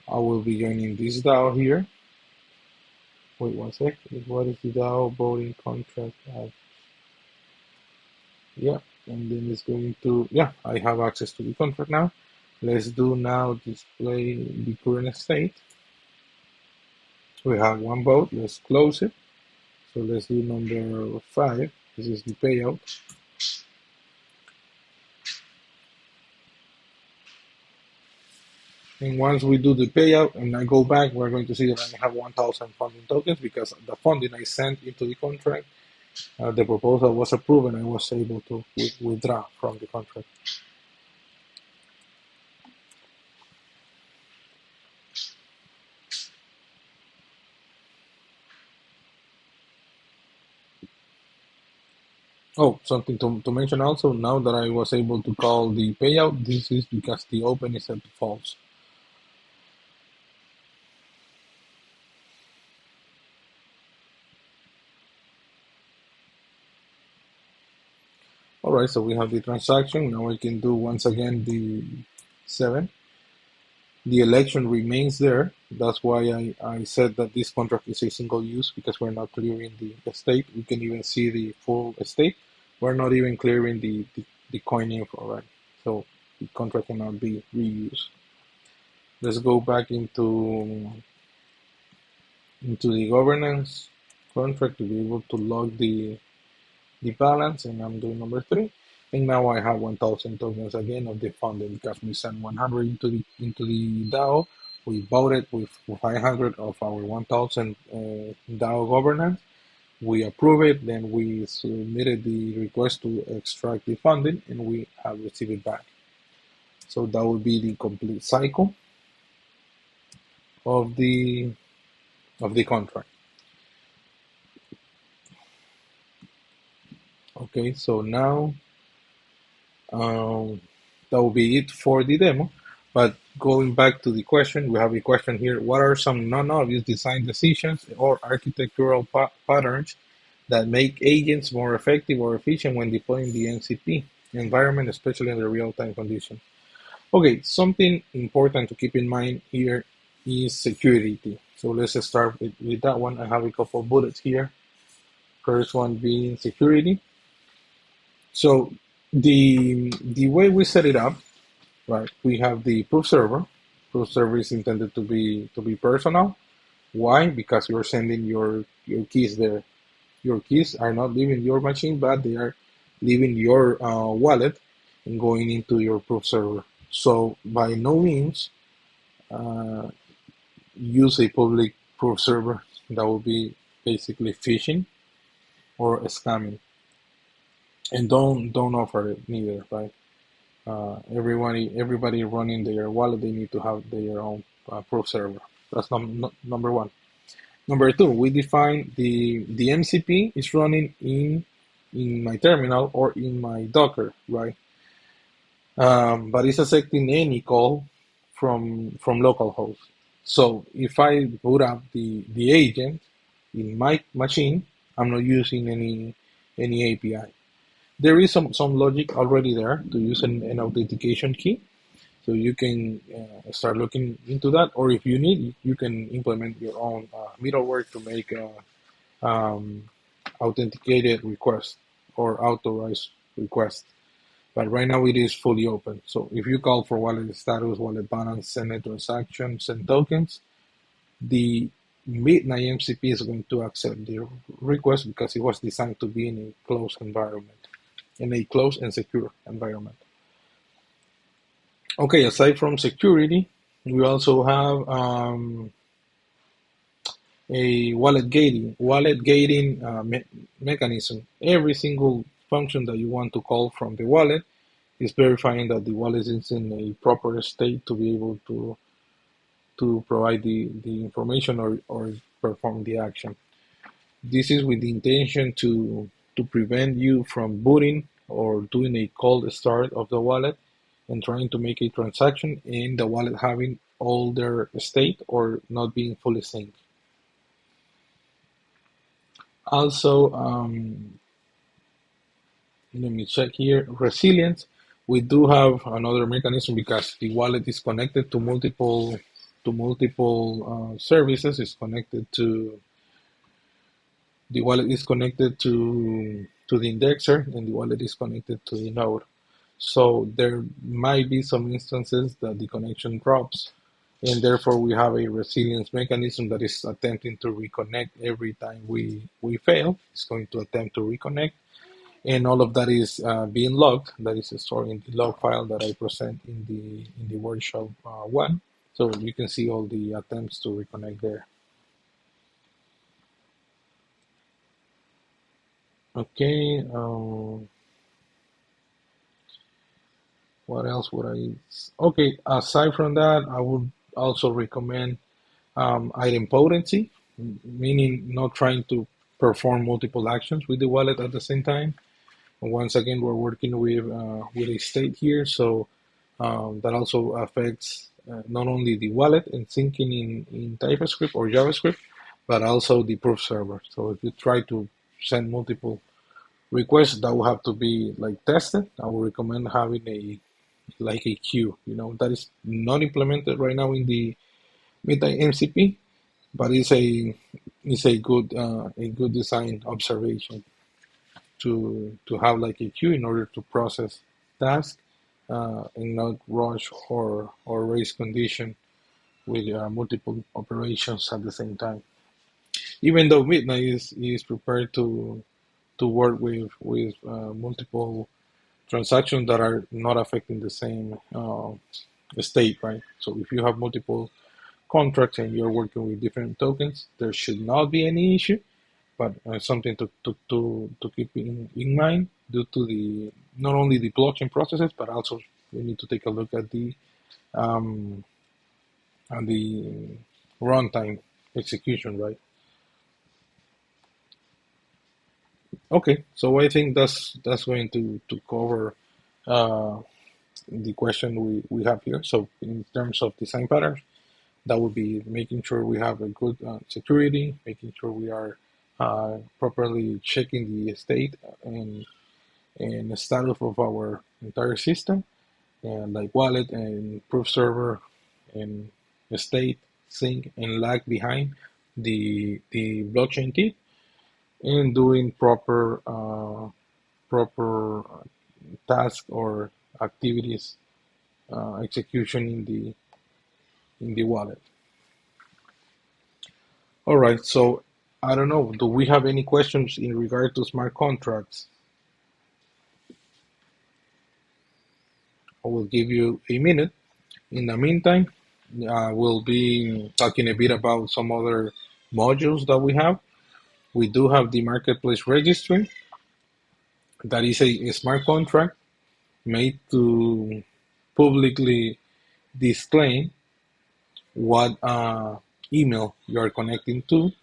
I will be joining this DAO here. Wait one sec. What is the DAO voting contract? Yeah, and then it's going to, yeah, I have access to the contract now. Let's do now display the current state. We have one vote. Let's close it. So let's do number 5. This is the payout. And once we do the payout and I go back, we're going to see that I have 1,000 funding tokens because the funding I sent into the contract, the proposal was approved and I was able to withdraw from the contract. Oh, something to mention also, now that I was able to call the payout, this is because the open is set to false. All right, so we have the transaction. Now I can do once again the 7. The election remains there. That's why I said that this contract is a single use because we're not clearing the estate. We can even see the full estate. We're not even clearing the coin info, right? So the contract cannot be reused. Let's go back into the governance contract to be able to log the balance, and I'm doing number 3. And now I have 1,000 tokens again of the funding because we sent 100 into the DAO. We bought it with 500 of our 1,000 DAO governance. We approved it, then we submitted the request to extract the funding, and we have received it back. So that would be the complete cycle of the contract. Okay, so now that will be it for the demo. But going back to the question, we have a question here. What are some non-obvious design decisions or architectural patterns that make agents more effective or efficient when deploying the MCP environment, especially under real-time conditions? Okay, something important to keep in mind here is security. So let's start with that one. I have a couple of bullets here. First one being security. So the way we set it up, right? We have the proof server. Proof server is intended to be personal. Why? Because you're sending your keys there. Your keys are not leaving your machine, but they are leaving your wallet and going into your proof server. So by no means use a public proof server. That will be basically phishing or scamming. And don't offer it neither, right? Everybody running their wallet, they need to have their own proof server. That's number 1. Number 2, we define the MCP is running in my terminal or in my Docker, right? But it's accepting any call from localhost. So if I boot up the agent in my machine, I'm not using any API. There is some logic already there to use an authentication key. So you can start looking into that, or if you need, you can implement your own middleware to make authenticated requests or authorized request. But right now it is fully open. So if you call for wallet status, wallet balance, send a transaction, send tokens, the Midnight MCP is going to accept the request because it was designed to be in a closed environment, in a closed and secure environment. Okay, aside from security, we also have a wallet gating mechanism. Every single function that you want to call from the wallet is verifying that the wallet is in a proper state to be able to provide the information or perform the action. This is with the intention to prevent you from booting or doing a cold start of the wallet and trying to make a transaction in the wallet having all their state or not being fully synced. Also, let me check here. Resilience. We do have another mechanism because the wallet is connected to multiple services. It's connected to the wallet is connected to the indexer, and the wallet is connected to the node. So there might be some instances that the connection drops, and therefore we have a resilience mechanism that is attempting to reconnect every time we fail. It's going to attempt to reconnect, and all of that is being logged. That is stored in the log file that I present in the workshop one. So you can see all the attempts to reconnect there. Okay. What else would I? Okay. Aside from that, I would also recommend item potency, meaning not trying to perform multiple actions with the wallet at the same time. And once again, we're working with a state here, so that also affects not only the wallet and syncing in TypeScript or JavaScript, but also the proof server. So if you try to send multiple requests that will have to be like tested, I would recommend having a queue. That is not implemented right now in the Midnight MCP, but it's a good design observation to have like a queue in order to process tasks and not rush or raise condition with multiple operations at the same time. Even though Midnight is prepared to work with multiple transactions that are not affecting the same state, right? So if you have multiple contracts and you're working with different tokens, there should not be any issue, but something to keep in mind due to the not only the blockchain processes, but also we need to take a look at um, the runtime execution, right? Okay, so I think that's going to cover uh, the question we have here. So in terms of design patterns, that would be making sure we have a good security, making sure we are properly checking the state and the status of our entire system, and like wallet and proof server and state, sync, and lag behind the blockchain key, and doing proper task or activities execution in the wallet. All right, so I don't know. Do we have any questions in regard to smart contracts? I will give you a minute. In the meantime, we'll be talking a bit about some other modules that we have. We do have the marketplace registry. That is a smart contract made to publicly display what email you are connecting to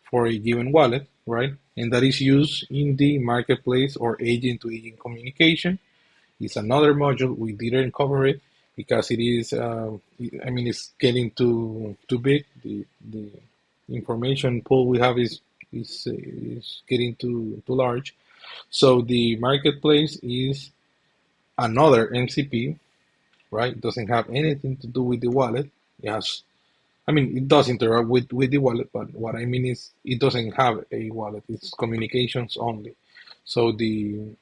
for a given wallet, right? And that is used in the marketplace or agent-to-agent communication. It's another module. We didn't cover it because it is, it's getting too big. The information pool we have is getting too large. So the marketplace is another MCP, right? It doesn't have anything to do with the wallet. It has, it does interact with the wallet, but what I mean is it doesn't have a wallet. It's communications only. So the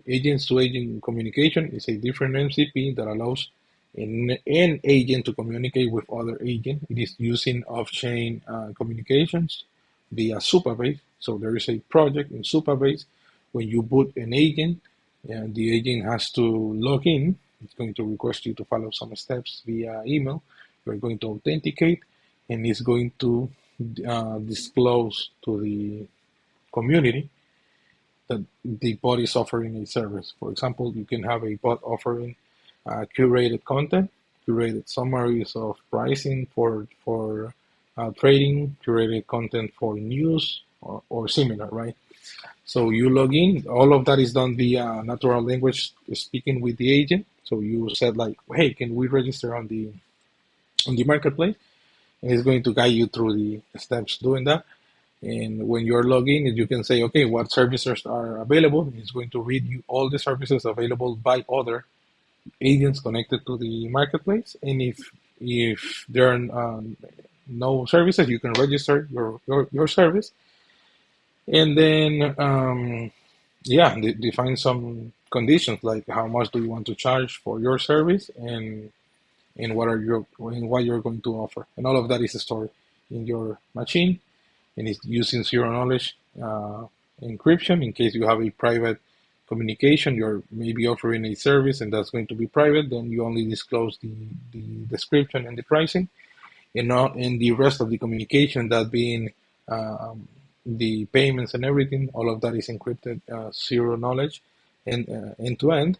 agents to agent communication is a different MCP that allows an agent to communicate with other agent. It is using off-chain communications via Supabase. So there is a project in Supabase. When you boot an agent, the agent has to log in. It's going to request you to follow some steps via email. You're going to authenticate, and it's going to disclose to the community that the bot is offering a service. For example, you can have a bot offering curated content, curated summaries of pricing for trading, curated content for news or similar, right? So you log in, all of that is done via natural language speaking with the agent. So you said like, hey, can we register on the marketplace? And it's going to guide you through the steps doing that. And when you're logging, you can say, okay, what services are available? It's going to read you all the services available by other agents connected to the marketplace. And if there are no services, you can register your service. And then, yeah, define some conditions like how much do you want to charge for your service and what you're going to offer. And all of that is stored in your machine, and it's using zero knowledge encryption in case you have a private communication. You're maybe offering a service and that's going to be private, then you only disclose the description and the pricing, and not in the rest of the communication, that being the payments and everything. All of that is encrypted, zero knowledge, and end to end.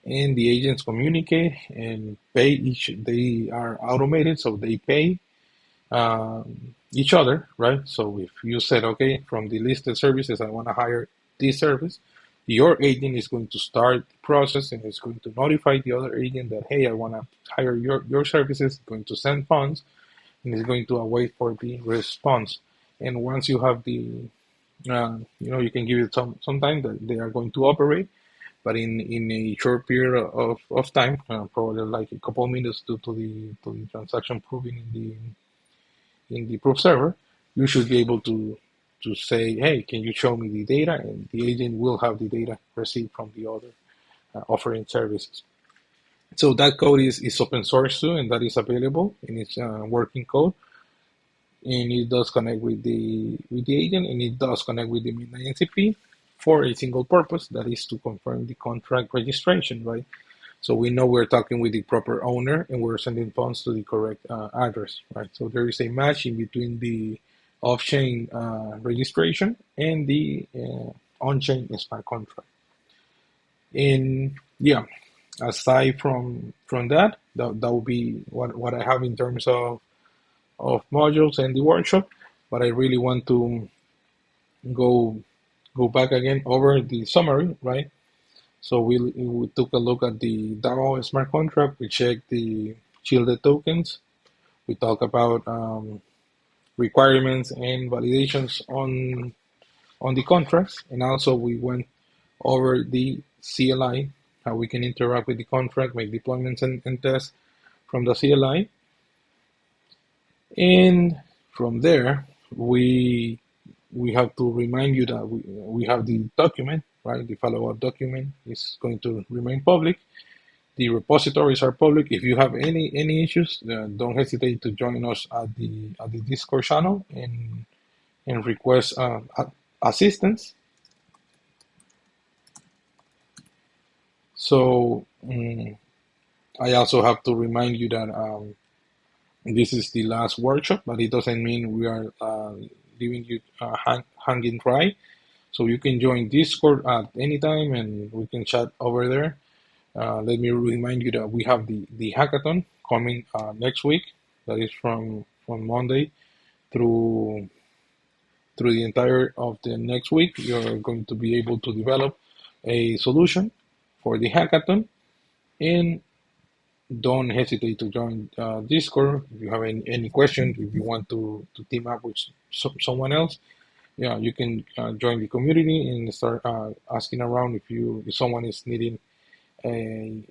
And the agents communicate and pay each. They are automated, so they pay each other, right? So if you said, okay, from the listed services, I want to hire this service, your agent is going to start the process and it's going to notify the other agent that, hey, I want to hire your services, going to send funds, and it's going to await for the response. And once you have you can give it some time that they are going to operate, but in a short period of time, probably like a couple of minutes due to the transaction proving in the proof server, you should be able to say, hey, can you show me the data? And the agent will have the data received from the other offering services. So that code is open source too, and that is available in its working code. And it does connect with the agent, and it does connect with the Midnight MCP for a single purpose, that is to confirm the contract registration, right? So we know we're talking with the proper owner and we're sending funds to the correct address, right? So there is a match in between the off-chain registration and the on-chain smart contract. And yeah, aside from that will be what I have in terms of modules and the workshop. But I really want to go back again over the summary, right? So we took a look at the DAO smart contract. We checked the shielded tokens. We talked about requirements and validations on the contracts, and also we went over the CLI, how we can interact with the contract, make deployments and tests from the CLI. And from there, we have to remind you that we have the document, right? The follow-up document is going to remain public. The repositories are public. If you have any issues, don't hesitate to join us at the Discord channel and request assistance. So I also have to remind you that this is the last workshop, but it doesn't mean we are leaving you hanging dry. So you can join Discord at any time and we can chat over there. Let me remind you that we have the hackathon coming next week. That is from Monday through the entire of the next week. You're going to be able to develop a solution for the hackathon, and don't hesitate to join Discord if you have any questions. If you want to team up with someone else, yeah, you can join the community and start asking around if someone is needing a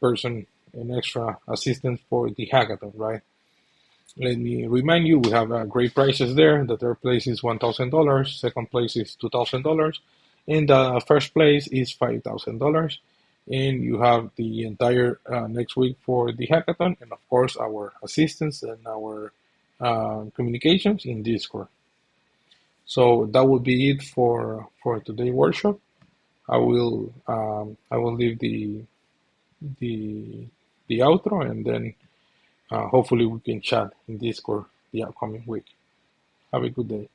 person, an extra assistance for the hackathon, right? Let me remind you, we have great prices there. The third place is $1,000, second place is $2,000, and the first place is $5,000. And you have the entire next week for the hackathon, and of course our assistance and our communications in Discord. So that will be it for today's workshop. I will leave the the outro, and then hopefully we can chat in Discord the upcoming week. Have a good day.